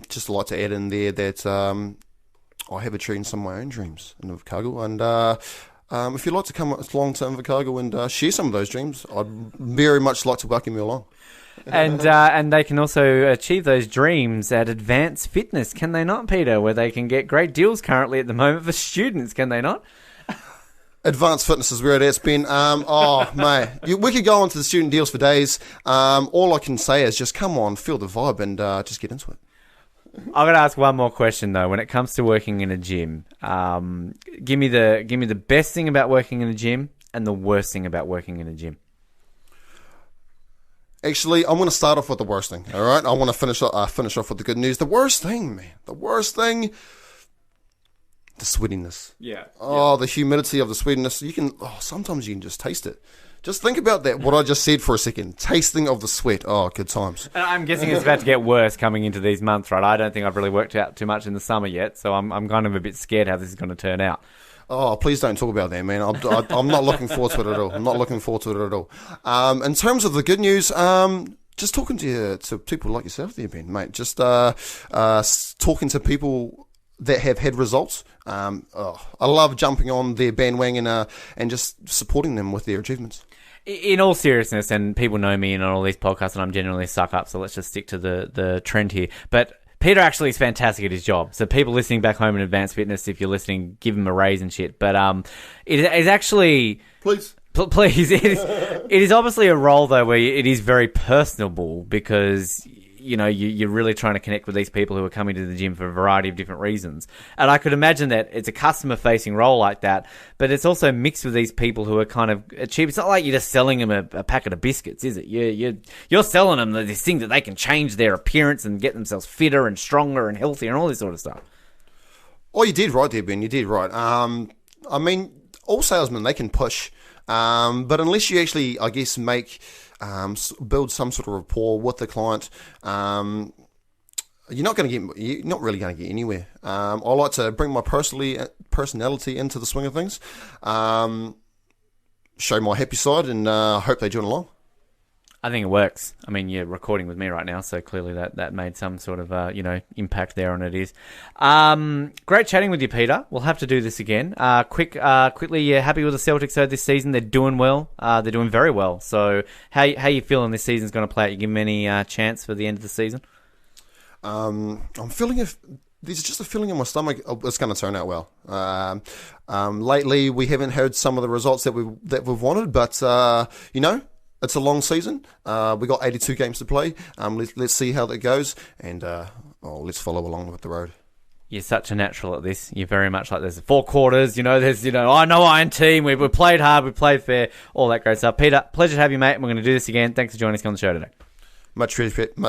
Just like to add in there that I have achieved some of my own dreams in Invercargill, and if you'd like to come along to Invercargill and share some of those dreams, I'd very much like to welcome you along. And they can also achieve those dreams at Advanced Fitness, can they not, Peter? Where they can get great deals currently at the moment for students, can they not? Advanced Fitness is where it is, Ben. Mate, we could go on to the student deals for days. All I can say is just come on, feel the vibe, and just get into it. I'm going to ask one more question though. When it comes to working in a gym, give me the best thing about working in a gym and the worst thing about working in a gym. Actually, I'm going to start off with the worst thing. All right, I want to finish off with the good news. The worst thing, man. The worst thing. The sweatiness. Yeah. Oh, the humidity of the sweatiness. Sometimes you can just taste it. Just think about that, what I just said for a second. Tasting of the sweat. Oh, good times. And I'm guessing it's about to get worse coming into these months, right? I don't think I've really worked out too much in the summer yet, so I'm kind of a bit scared how this is going to turn out. Oh, please don't talk about that, man. I'm not looking forward to it at all. I'm not looking forward to it at all. In terms of the good news, just talking to people like yourself there, Ben, mate. Just talking to people that have had results. I love jumping on their bandwagon and just supporting them with their achievements. In all seriousness, and people know me in all these podcasts, and I'm generally suck up, so let's just stick to the trend here. But Peter actually is fantastic at his job. So people listening back home in Advanced Fitness, if you're listening, give him a raise and shit. But it is actually... Please. Please. It is obviously a role, though, where it is very personable because... you're really trying to connect with these people who are coming to the gym for a variety of different reasons. And I could imagine that it's a customer-facing role like that, but it's also mixed with these people who are kind of cheap. It's not like you're just selling them a packet of biscuits, is it? You're selling them this thing that they can change their appearance and get themselves fitter and stronger and healthier and all this sort of stuff. Oh, you did right there, Ben. You did right. I mean, all salesmen, they can push, but unless you actually, I guess, build some sort of rapport with the client, you're not really going to get anywhere. I like to bring my personality into the swing of things, show my happy side, and hope they join along. I think it works. I mean, you're recording with me right now, so clearly that made some sort of, impact there on it is. Great chatting with you, Peter. We'll have to do this again. Quickly, you're happy with the Celtics though this season? They're doing well. They're doing very well. So how you feeling this season's going to play out? You give them any chance for the end of the season? I'm feeling there's just a feeling in my stomach it's going to turn out well. Lately, we haven't heard some of the results that we've wanted, but it's a long season. We got 82 games to play. Let's see how that goes, and let's follow along with the road. You're such a natural at this. You're very much like there's 4 quarters. There's I know Iron Team. We played hard. We played fair. All that great stuff. Peter, pleasure to have you, mate. And we're going to do this again. Thanks for joining us on the show today. Much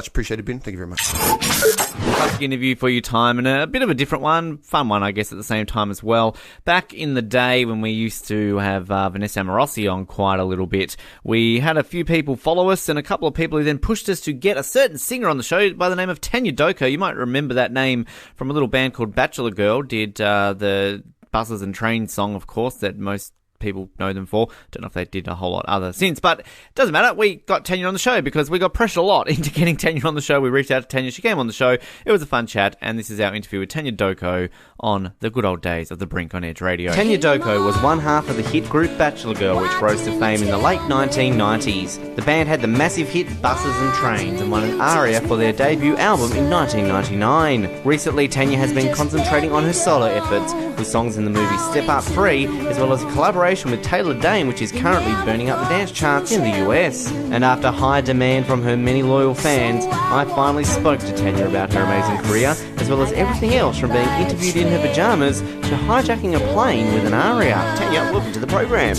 appreciated, Ben. Thank you very much. Classic interview for your time, and a bit of a different one, fun one, I guess, at the same time as well. Back in the day when we used to have Vanessa Amorossi on quite a little bit, we had a few people follow us, and a couple of people who then pushed us to get a certain singer on the show by the name of Tania Doko. You might remember that name from a little band called Bachelor Girl. Did the Buses and Trains song, of course, that most people know them for. Don't know if they did a whole lot other since, but it doesn't matter. We got Tania on the show because we got pressured a lot into getting Tania on the show. We reached out to Tania. She came on the show. It was a fun chat, and this is our interview with Tania Doko on the good old days of the Brink on Edge Radio. Tania Doko was one half of the hit group Bachelor Girl, which rose to fame in the late 1990s. The band had the massive hit Buses and Trains and won an ARIA for their debut album in 1999. Recently, Tania has been concentrating on her solo efforts with songs in the movie Step Up 3, as well as a collaboration with Taylor Dayne, which is currently burning up the dance charts in the US. And after high demand from her many loyal fans, I finally spoke to Tania about her amazing career, as well as everything else from being interviewed in her pyjamas to hijacking a plane with an ARIA. Tania, welcome to the program.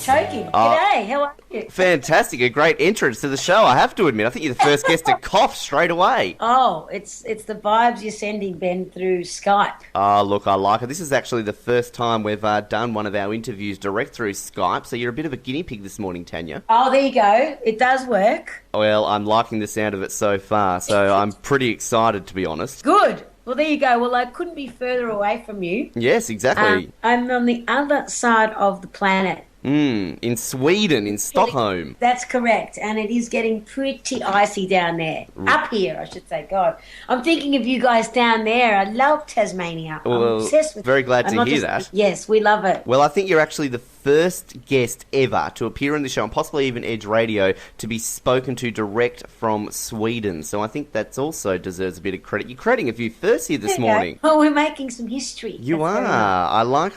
Choking. G'day, how are you? Fantastic, a great entrance to the show, I have to admit. I think you're the first guest to cough straight away. Oh, it's the vibes you're sending, Ben, through Skype. Oh, look, I like it. This is actually the first time we've done one of our interviews direct through Skype, so you're a bit of a guinea pig this morning, Tania. Oh, there you go. It does work. Well, I'm liking the sound of it so far, so I'm pretty excited, to be honest. Good. Well, there you go. Well, I couldn't be further away from you. Yes, exactly. I'm on the other side of the planet. In Sweden, in Stockholm. That's correct, and it is getting pretty icy down there. Up here, I should say. God, I'm thinking of you guys down there. I love Tasmania. Well, I'm obsessed with it. Very glad to hear that. Yes, we love it. Well, I think you're actually the first guest ever to appear on the show and possibly even Edge Radio to be spoken to direct from Sweden. So I think that's also deserves a bit of credit. You're crediting a few firsts here this morning. Oh, we're making some history. You are. I like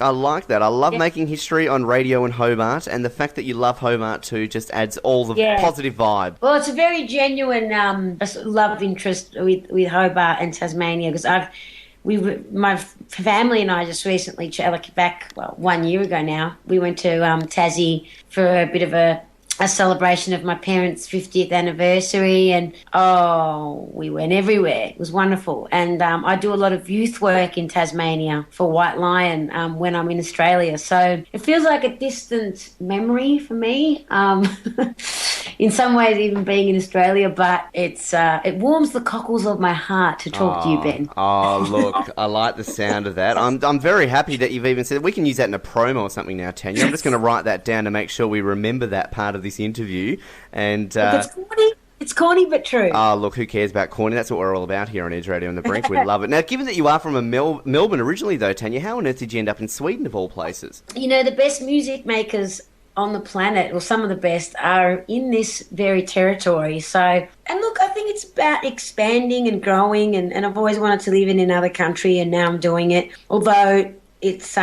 that. I love making history on radio in Hobart, and the fact that you love Hobart too just adds all the positive vibe. Well, it's a very genuine love interest with Hobart and Tasmania, because my family and I just recently, back 1 year ago now, we went to Tassie for a bit of a celebration of my parents' 50th anniversary, and we went everywhere. It was wonderful. And I do a lot of youth work in Tasmania for White Lion when I'm in Australia, so it feels like a distant memory for me. In some ways, even being in Australia, but it warms the cockles of my heart to talk to you, Ben. Oh, look, I like the sound of that. I'm very happy that you've even said we can use that in a promo or something now, Tanya. I'm just going to write that down to make sure we remember that part of this interview. And it's corny but true. Oh, look, who cares about corny? That's what we're all about here on Edge Radio and the Brink. We love it. Now, given that you are from Melbourne originally, though, Tanya, how on earth did you end up in Sweden, of all places? You know, the best music makers on the planet, or some of the best, are in this very territory. So, and look, I think it's about expanding and growing, and I've always wanted to live in another country, and now I'm doing it. Although it's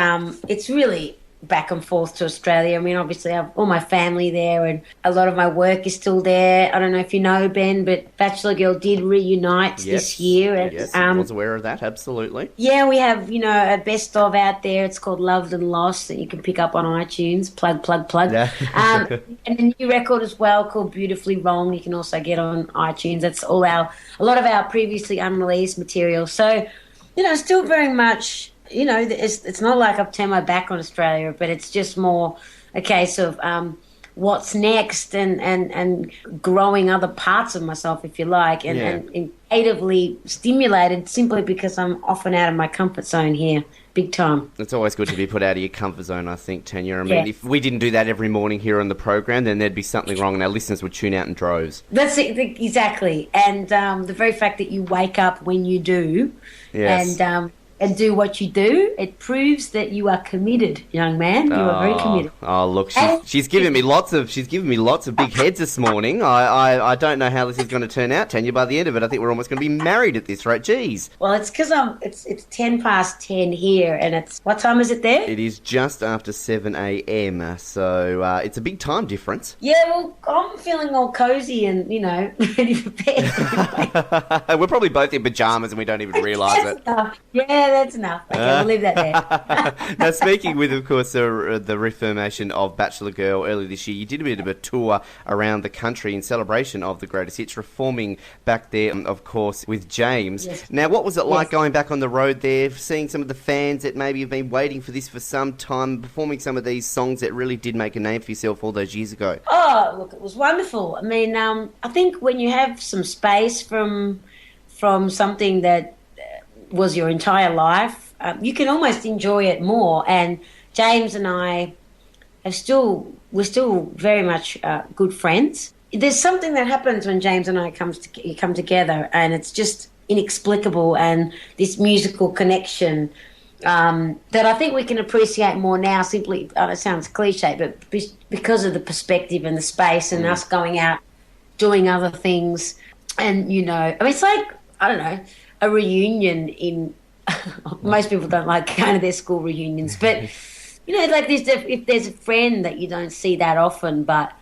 really back and forth to Australia. I mean, obviously I have all my family there, and a lot of my work is still there. I don't know if you know, Ben, but Bachelor Girl did reunite this year. Yes, I was aware of that, absolutely. Yeah, we have, a best of out there. It's called Loved and Lost that you can pick up on iTunes. Plug. Yeah. And a new record as well called Beautifully Wrong. You can also get on iTunes. That's a lot of our previously unreleased material. So, still very much, it's not like I've turned my back on Australia, but it's just more a case of what's next and growing other parts of myself, if you like, and creatively stimulated simply because I'm often out of my comfort zone here, big time. It's always good to be put out of your comfort zone, I think, Tanya. I mean, if we didn't do that every morning here on the program, then there'd be something wrong and our listeners would tune out in droves. That's it, exactly. And the very fact that you wake up when you do, and do what you do, it proves that you are committed, young man. You are very committed. Oh, look, she's given me lots of big heads this morning. I don't know how this is going to turn out, Tanya. By the end of it, I think we're almost going to be married at this rate. Jeez. Well, it's because it's 10:10 here, and it's, what time is it there? It is just after 7 a.m. So it's a big time difference. Yeah, well, I'm feeling all cozy and ready for bed. We're probably both in pajamas and we don't even realise it. Yeah. That's enough. Okay, we'll leave that there. Now, speaking with, of course, the reformation of Bachelor Girl earlier this year, you did a bit of a tour around the country in celebration of the greatest hits, reforming back there, of course, with James. Yes. Now, what was it like going back on the road there, seeing some of the fans that maybe have been waiting for this for some time, performing some of these songs that really did make a name for yourself all those years ago? Oh, look, it was wonderful. I mean, I think when you have some space from something that was your entire life, you can almost enjoy it more. And James and I we're still very much good friends. There's something that happens when James and I come together, and it's just inexplicable, and this musical connection that I think we can appreciate more now, simply, it sounds cliche, but because of the perspective and the space and us going out doing other things. And it's like, I don't know, a reunion in most people don't like going to their school reunions, but like if there's a friend that you don't see that often, but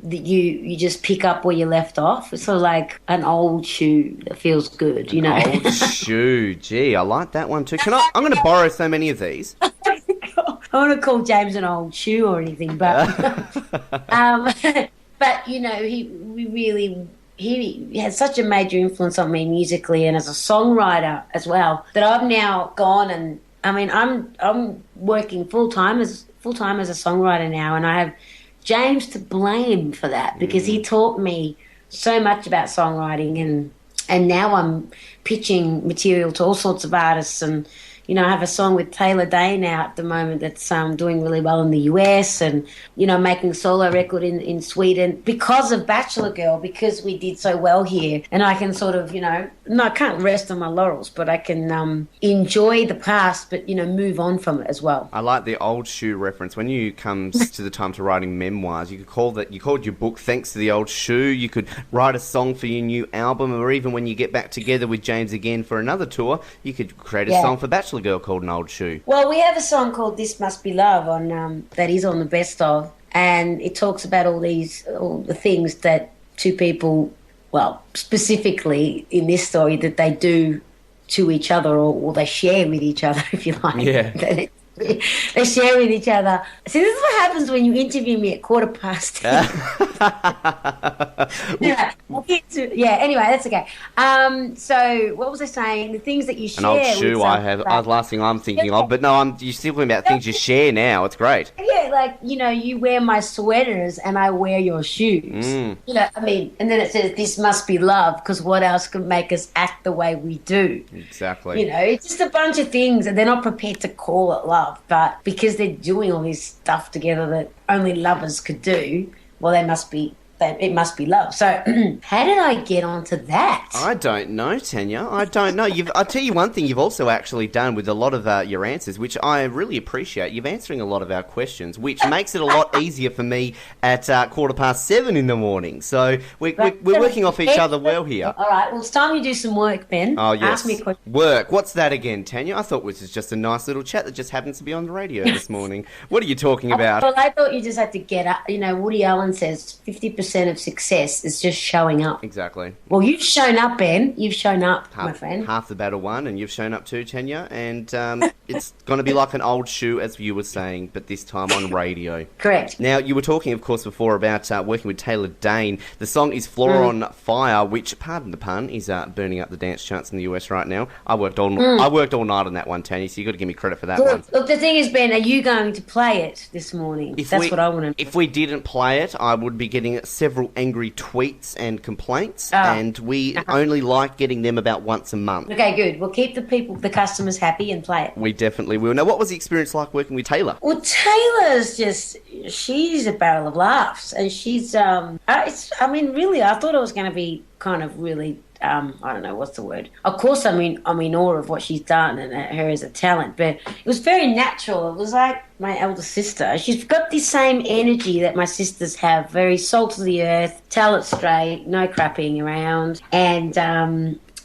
that you just pick up where you left off, it's sort of like an old shoe that feels good, Old shoe, gee, I like that one too. I'm going to borrow so many of these. I want to call James an old shoe or anything, but but he had such a major influence on me musically and as a songwriter as well, that I've now gone and, I mean, I'm working full time as a songwriter now, and I have James to blame for that because he taught me so much about songwriting, and now I'm pitching material to all sorts of artists and I have a song with Taylor Dane out at the moment that's doing really well in the US, and, making a solo record in Sweden because of Bachelor Girl, because we did so well here. And I can sort of, I can't rest on my laurels, but I can enjoy the past, but, move on from it as well. I like the old shoe reference. When you comes to the time to writing memoirs, you called your book Thanks to the Old Shoe. You could write a song for your new album, or even when you get back together with James again for another tour, you could create a song for Bachelor Girl called An Old Shoe. Well, we have a song called This Must Be Love on that is on the best of, and it talks about all the things that two people, well, specifically in this story, that they do to each other, or they share with each other, if you like. Yeah. They share with each other. See, this is what happens when you interview me at 10:15. Anyway, that's okay. So what was I saying? The things that you share. An old shoe I have. The last thing I'm thinking of. But no, you're still talking about things you share now. It's great. Yeah, like, you wear my sweaters and I wear your shoes. And then it says, this must be love, because what else could make us act the way we do? Exactly. It's just a bunch of things, and they're not prepared to call it love. But because they're doing all this stuff together that only lovers could do, well, it must be love. So how did I get onto that? I don't know, Tania. I don't know. I'll tell you one thing you've also actually done with a lot of your answers, which I really appreciate. You're answering a lot of our questions, which makes it a lot easier for me at 7:15 in the morning. So we're working off each other well here. All right. Well, it's time you do some work, Ben. Oh, yes. Ask me a question. Work. What's that again, Tania? I thought it was just a nice little chat that just happens to be on the radio this morning. What are you talking about? Well, I thought you just had to get up. Woody Allen says 50% of success is just showing up. Exactly. Well, you've shown up, Ben. You've shown up, my friend. Half the battle won, and you've shown up too, Tania. And it's going to be like an old shoe, as you were saying, but this time on radio. Correct. Now, you were talking, of course, before about working with Taylor Dane. The song is Flora on Fire, which, pardon the pun, is burning up the dance charts in the US right now. I worked all night on that one, Tania, so you've got to give me credit for that one. Look, the thing is, Ben, are you going to play it this morning? That's what I want to know. If we didn't play it, I would be getting several angry tweets and complaints, and we only like getting them about once a month. Okay, good. We'll keep the customers happy and play it. We definitely will. Now, what was the experience like working with Taylor? Well, Taylor's she's a barrel of laughs, and she's, really, I thought it was going to be kind of really, I don't know, what's the word? Of course, I'm in awe of what she's done and her as a talent, but it was very natural. It was like my elder sister. She's got the same energy that my sisters have, very salt of the earth, tell it straight, no crapping around, and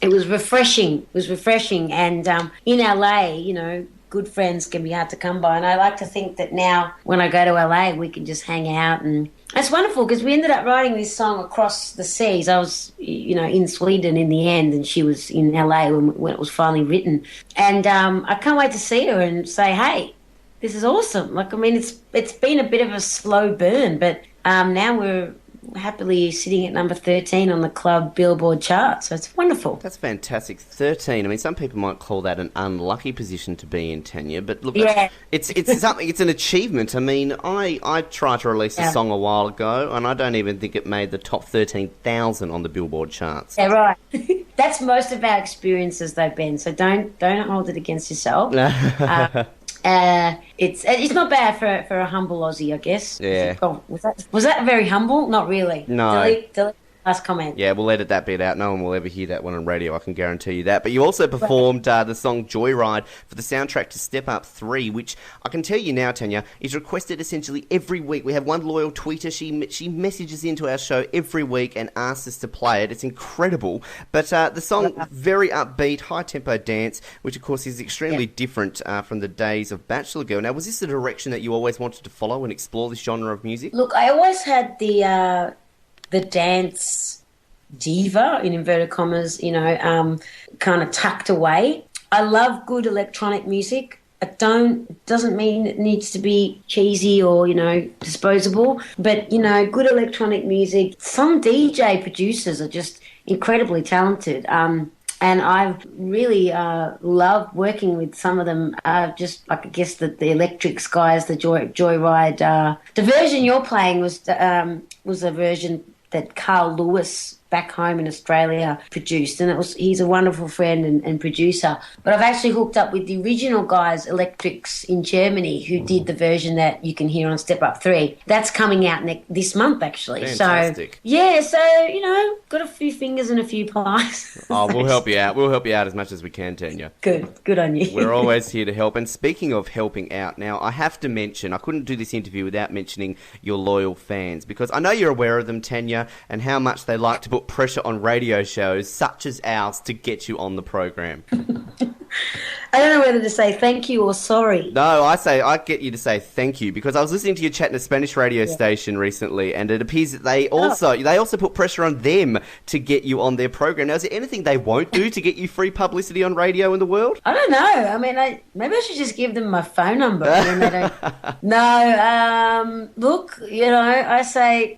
it was refreshing. And in LA, good friends can be hard to come by, and I like to think that now when I go to LA, we can just hang out, and it's wonderful because we ended up writing this song across the seas. I was, in Sweden in the end, and she was in LA when it was finally written. And I can't wait to see her and say, hey, this is awesome. It's been a bit of a slow burn, but now we're happily sitting at number 13 on the club Billboard chart, so it's wonderful. That's fantastic. 13. I mean, some people might call that an unlucky position to be in, Tania, but look, it's something. It's an achievement. I mean, I tried to release a song a while ago, and I don't even think it made the top 13,000 on the Billboard charts. Yeah, right. That's most of our experiences, though, Ben. So don't hold it against yourself. It's not bad for a humble Aussie, I guess. Yeah. Was that very humble? Not really. No. Delete last comment. Yeah, we'll edit that bit out. No one will ever hear that one on radio, I can guarantee you that. But you also performed the song Joyride for the soundtrack to Step Up 3, which I can tell you now, Tania, is requested essentially every week. We have one loyal tweeter. She messages into our show every week and asks us to play it. It's incredible. But the song, very upbeat, high-tempo dance, which, of course, is extremely different from the days of Bachelor Girl. Now, was this the direction that you always wanted to follow and explore this genre of music? Look, I always had the dance diva, in inverted commas, kind of tucked away. I love good electronic music. Doesn't mean it needs to be cheesy or, disposable, but, good electronic music. Some DJ producers are just incredibly talented. And I've really loved working with some of them. Just like, I guess, the Electric Skies, the Joyride. The version you're playing was a version that Carl Lewis back home in Australia produced, and he's a wonderful friend and producer. But I've actually hooked up with the original guys, Electrics in Germany, who did the version that you can hear on Step Up 3. That's coming out this month, actually. Fantastic. So, yeah, so, got a few fingers and a few pies. Oh, we'll help you out. We'll help you out as much as we can, Tania. Good on you. We're always here to help. And speaking of helping out, now I have to mention, I couldn't do this interview without mentioning your loyal fans, because I know you're aware of them, Tania, and how much they like to put pressure on radio shows such as ours to get you on the program. I don't know whether to say thank you or sorry. No, I get you to say thank you, because I was listening to your chat in a Spanish radio station recently, and it appears that they also put pressure on them to get you on their program. Now, is there anything they won't do to get you free publicity on radio in the world? I don't know. I mean, maybe I should just give them my phone number. And they don't... No, look, I say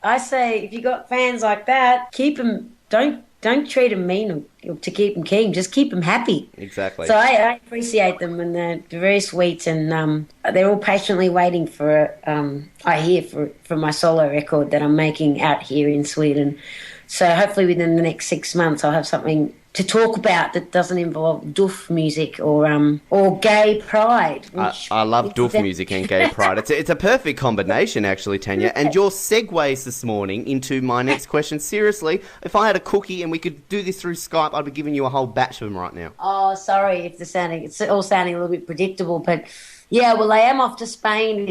if you got fans like that, keep them. Don't treat them mean to keep them keen. Just keep them happy. Exactly. So I appreciate them, and they're very sweet, and they're all patiently waiting for my solo record that I'm making out here in Sweden. So hopefully within the next 6 months I'll have something to talk about that doesn't involve doof music or gay pride. I love doof music and gay pride. It's a perfect combination, actually, Tania. And your segues this morning into my next question. Seriously, if I had a cookie and we could do this through Skype, I'd be giving you a whole batch of them right now. Oh, sorry if it's all sounding a little bit predictable, but yeah, well, I am off to Spain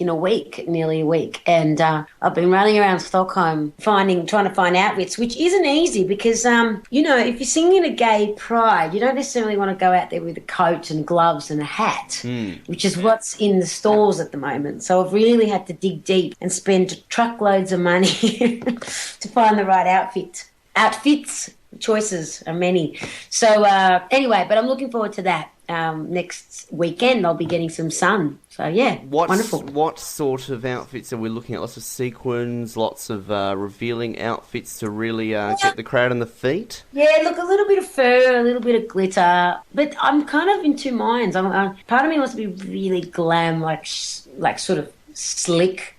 in a week, nearly a week, and I've been running around Stockholm trying to find outfits, which isn't easy because, if you're singing a gay pride, you don't necessarily want to go out there with a coat and gloves and a hat, which is what's in the stores at the moment. So I've really had to dig deep and spend truckloads of money to find the right outfits. Choices are many. So anyway, but I'm looking forward to that. Next weekend I'll be getting some sun. So yeah, wonderful. What sort of outfits are we looking at? Lots of sequins, lots of revealing outfits to really get the crowd on the feet? Yeah, look, a little bit of fur, a little bit of glitter. But I'm kind of in two minds. Part of me wants to be really glam, like sort of slick,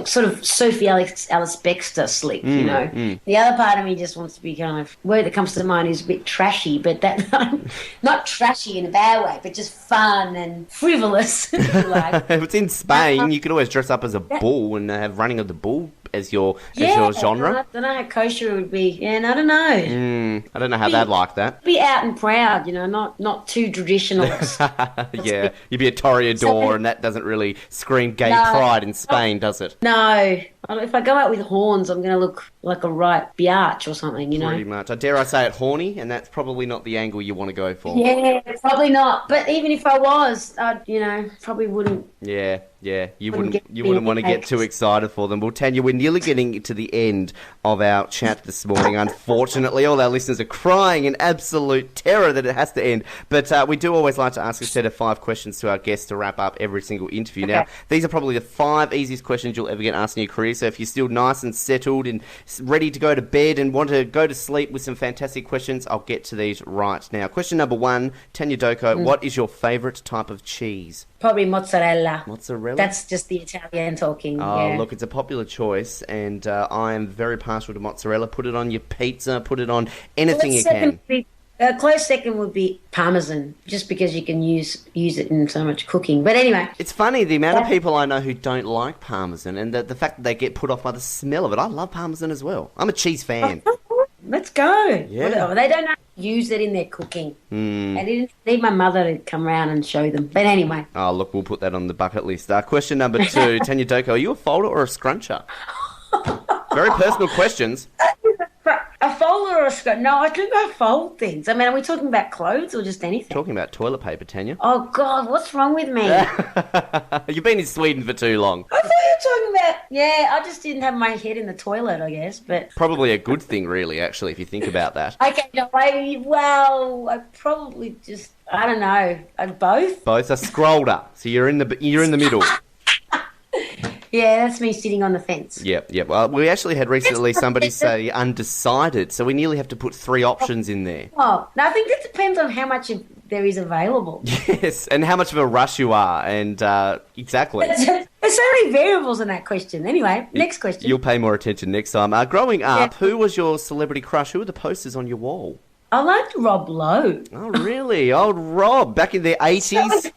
sort of Sophie Alice Bextor slick, The other part of me just wants to be kind of, word that comes to mind is a bit trashy, but that not trashy in a bad way, but just fun and frivolous, if you like. If it's in Spain, you could always dress up as a bull and have running of the bull as your genre. I don't know how kosher it would be. Yeah, and I don't know. I don't know how they'd like that. Be out and proud, not too traditional. Yeah, you'd be a toreador, and that doesn't really scream gay pride in Spain, does it? No. If I go out with horns, I'm going to look like a right biatch or something, Pretty much. Dare I say it, horny, and that's probably not the angle you want to go for. Yeah, probably not. But even if I was, probably wouldn't. Yeah, you wouldn't want to get too excited for them. Well, Tania, we're nearly getting to the end of our chat this morning. Unfortunately, all our listeners are crying in absolute terror that it has to end. But we do always like to ask a set of 5 questions to our guests to wrap up every single interview. Okay. Now, these are probably the 5 easiest questions you'll ever get asked in your career. So if you're still nice and settled and ready to go to bed and want to go to sleep with some fantastic questions, I'll get to these right now. Question number 1, Tania Doko, what is your favourite type of cheese? Probably mozzarella. Mozzarella? That's just the Italian talking. Oh, yeah. Look, it's a popular choice, and I am very partial to mozzarella. Put it on your pizza, put it on anything you can. A close second would be Parmesan, just because you can use it in so much cooking. But anyway. It's funny, the amount of people I know who don't like Parmesan, and the fact that they get put off by the smell of it. I love Parmesan as well. I'm a cheese fan. Let's go. Yeah. Whatever. They don't know how to use it in their cooking. I didn't need my mother to come around and show them. But anyway. Oh, look, we'll put that on the bucket list. Question number 2, Tania Doko, are you a folder or a scruncher? Very personal questions. A folder or a scruncher? No, I think I fold things. I mean, are we talking about clothes or just anything? Talking about toilet paper, Tania. Oh, God, what's wrong with me? You've been in Sweden for too long. I thought you were talking about... Yeah, I just didn't have my head in the toilet, I guess, but... Probably a good thing, really, actually, if you think about that. Okay, no, I probably just... I don't know. Both? Both are scrolled so you're in the middle. Yeah, that's me sitting on the fence. Yep. Well, we actually had recently somebody say undecided, so we nearly have to put 3 options in there. Oh, no, I think that depends on how much there is available. Yes, and how much of a rush you are, and exactly. As There's so many variables in that question. Anyway, next question. You'll pay more attention next time. Growing up, who was your celebrity crush? Who were the posters on your wall? I liked Rob Lowe. Oh, really? Old Rob, back in the 80s?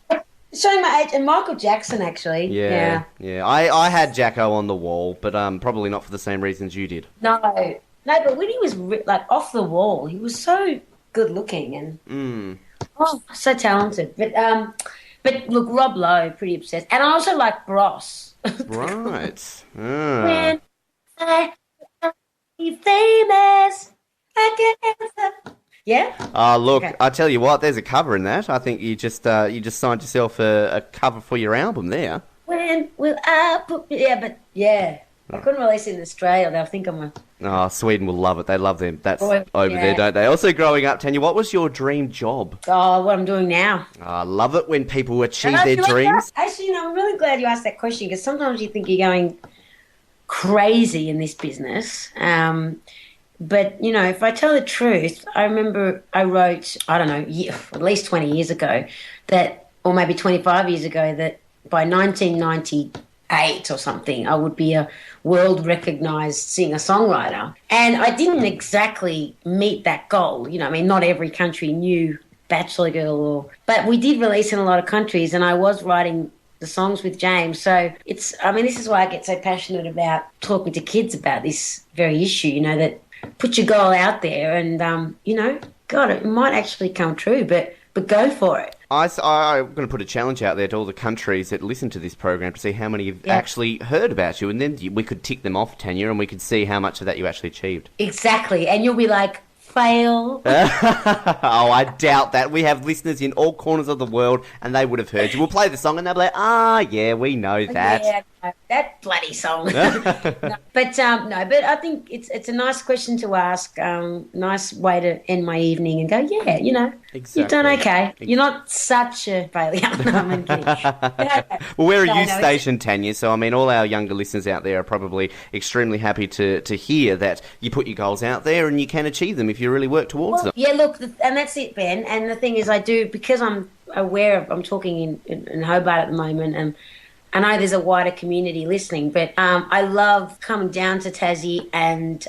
Showing my age, and Michael Jackson, actually. Yeah. I had Jacko on the wall, but probably not for the same reasons you did. No, but when he was off the wall, he was so good looking and so talented. But look, Rob Lowe, pretty obsessed, and I also like Bros. Right. When I be famous, I can. Yeah. Look, Okay. I tell you what, there's a cover in that. I think you just signed yourself a cover for your album there. When will I put? Yeah. I couldn't release it in Australia. They'll think I'm a. Oh, Sweden will love it. They love them. That's Oh, over yeah. there, don't they? Also, growing up, Tanya, what was your dream job? Oh, what I'm doing now. I love it when people achieve And I their feel like dreams. actually, I'm really glad you asked that question because sometimes you think you're going crazy in this business. But, if I tell the truth, I remember I wrote, I don't know, at least 20 years ago or maybe 25 years ago, that by 1998 or something, I would be a world-recognised singer-songwriter. And I didn't exactly meet that goal. Not every country knew Bachelor Girl, but we did release in a lot of countries, and I was writing the songs with James. So this is why I get so passionate about talking to kids about this very issue, that put your goal out there and, God, it might actually come true, but go for it. I'm going to put a challenge out there to all the countries that listen to this program to see how many have actually heard about you, and then we could tick them off, Tanya, and we could see how much of that you actually achieved. Exactly, and you'll be like, fail. Oh, I doubt that. We have listeners in all corners of the world, and they would have heard you. We'll play the song, and they'll be like, yeah, we know that. Yeah, no, that bloody song. But I think it's a nice question to ask. Nice way to end my evening and go, Exactly. you've done okay. You're not such a failure. No, I'm kidding. Well, where are you stationed, Tanya? So, all our younger listeners out there are probably extremely happy to hear that you put your goals out there and you can achieve them if you really work towards them. Yeah, look, and that's it, Ben. And the thing is, I do, because I'm aware of, I'm talking in Hobart at the moment, and I know there's a wider community listening, but I love coming down to Tassie and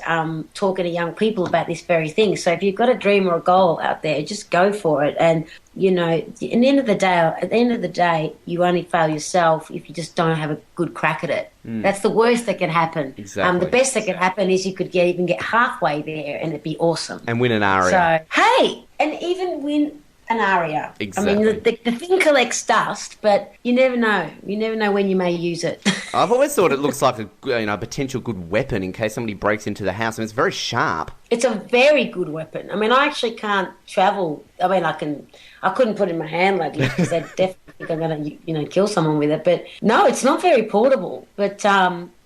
talking to young people about this very thing. So if you've got a dream or a goal out there, just go for it. And, at the end of the day, you only fail yourself if you just don't have a good crack at it. That's the worst that can happen. Exactly. The best that can happen is you could even get halfway there and it'd be awesome. And win an aria. So, hey, and even win an aria. Exactly. The thing collects dust, but you never know. You never know when you may use it. I've always thought it looks like a potential good weapon in case somebody breaks into the house. It's very sharp. It's a very good weapon. I actually can't travel. I couldn't put it in my hand luggage because I definitely think I'm going to, kill someone with it. But no, it's not very portable. But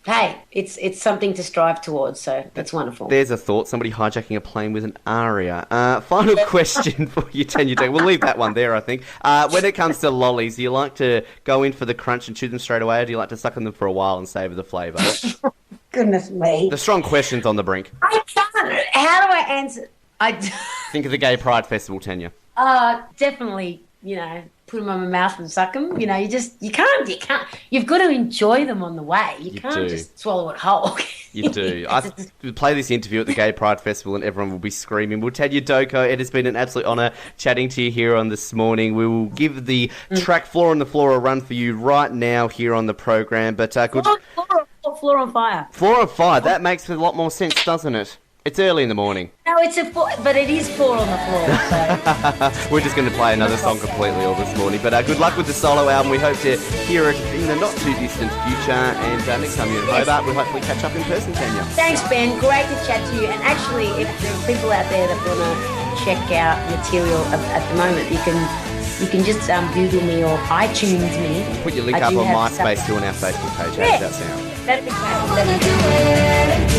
hey, it's something to strive towards, so that's wonderful. There's a thought, somebody hijacking a plane with an aria. Final question for you, Tanya Doko. We'll leave that one there, I think. When it comes to lollies, do you like to go in for the crunch and chew them straight away, or do you like to suck on them for a while and savour the flavour? Goodness me. The strong questions on the brink. I can't. How do I answer? Think of the Gay Pride Festival, Tanya. Definitely, put them on my mouth and suck them. You can't. You've got to enjoy them on the way. You can't just swallow it whole. You do. I play this interview at the Gay Pride Festival and everyone will be screaming. Well, Tania Doko, it has been an absolute honour chatting to you here on this morning. We will give the track Floor on the Floor a run for you right now here on the program. But good. Floor on Fire. Floor on Fire. That makes a lot more sense, doesn't it? It's early in the morning. No, but it is floor on the floor. So. We're just going to play another song completely all this morning. But good luck with the solo album. We hope to hear it in the not too distant future. And next time you're in Hobart, we'll hopefully catch up in person, Tanya. Thanks, Ben. Great to chat to you. And actually, if there are people out there that want to check out material at the moment, you can just Google me or iTunes me. Put your link up on MySpace too on our Facebook page. How does that sound? That'd be great.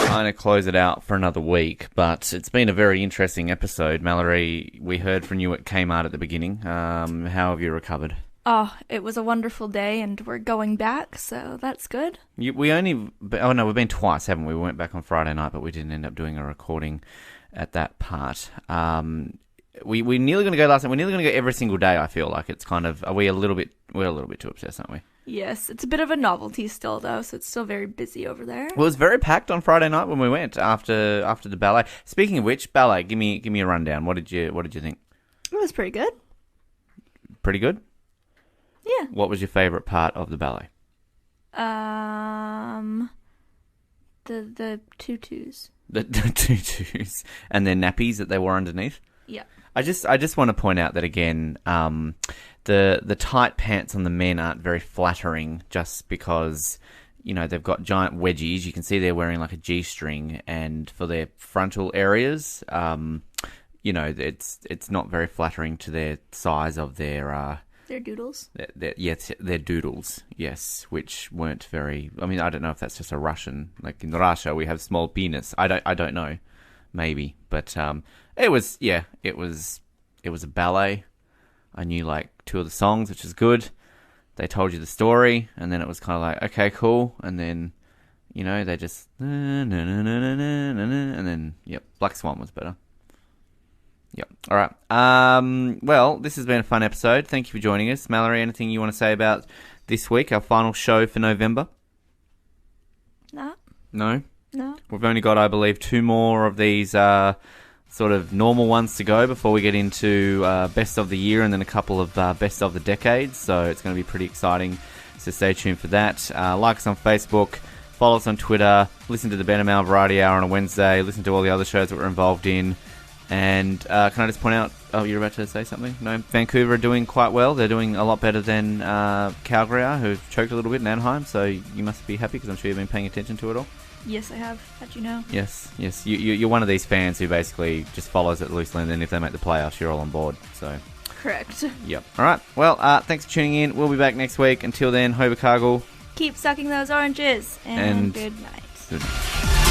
Kind of close it out for another week, but it's been a very interesting episode. Mallory, we heard from you at Kmart at the beginning. How have you recovered? Oh, it was a wonderful day, and we're going back, so that's good. We've been twice, haven't we? We went back on Friday night, but we didn't end up doing a recording at that part. We're nearly going to go last night. We're nearly going to go every single day. I feel like it's kind of. We're a little bit too obsessed, aren't we? Yes, it's a bit of a novelty still, though, so it's still very busy over there. Well, it was very packed on Friday night when we went after the ballet. Speaking of which, ballet, give me a rundown. What did you think? It was pretty good. Pretty good? Yeah. What was your favourite part of the ballet? The tutus. The tutus and their nappies that they wore underneath. Yeah. I just want to point out that again, the tight pants on the men aren't very flattering, just because they've got giant wedgies. You can see they're wearing like a G-string, and for their frontal areas, it's not very flattering to their size of their doodles. Their doodles, yes, which weren't very. I mean, I don't know if that's just a Russian. Like in Russia, we have small penis. I don't know, maybe, but it was a ballet. I knew like 2 of the songs, which is good. They told you the story, and then it was kind of like, okay, cool, and then they just and then Black Swan was better. Yep. All right. Well, this has been a fun episode. Thank you for joining us. Mallory, anything you want to say about this week, our final show for November? No. No? No. We've only got, I believe, 2 more of these sort of normal ones to go before we get into Best of the Year and then a couple of Best of the Decades. So it's going to be pretty exciting. So stay tuned for that. Like us on Facebook. Follow us on Twitter. Listen to the Ben and Mal Variety Hour on a Wednesday. Listen to all the other shows that we're involved in. And can I just point out, you're about to say something? No, Vancouver are doing quite well. They're doing a lot better than Calgary are, who've choked a little bit in Anaheim. So you must be happy, because I'm sure you've been paying attention to it all. Yes, I have. How'd you know? Yes. You're one of these fans who basically just follows it loosely, and then if they make the playoffs, you're all on board. So correct. Yep. All right. Well, thanks for tuning in. We'll be back next week. Until then, Invercargill. Keep sucking those oranges, and good night. Good night.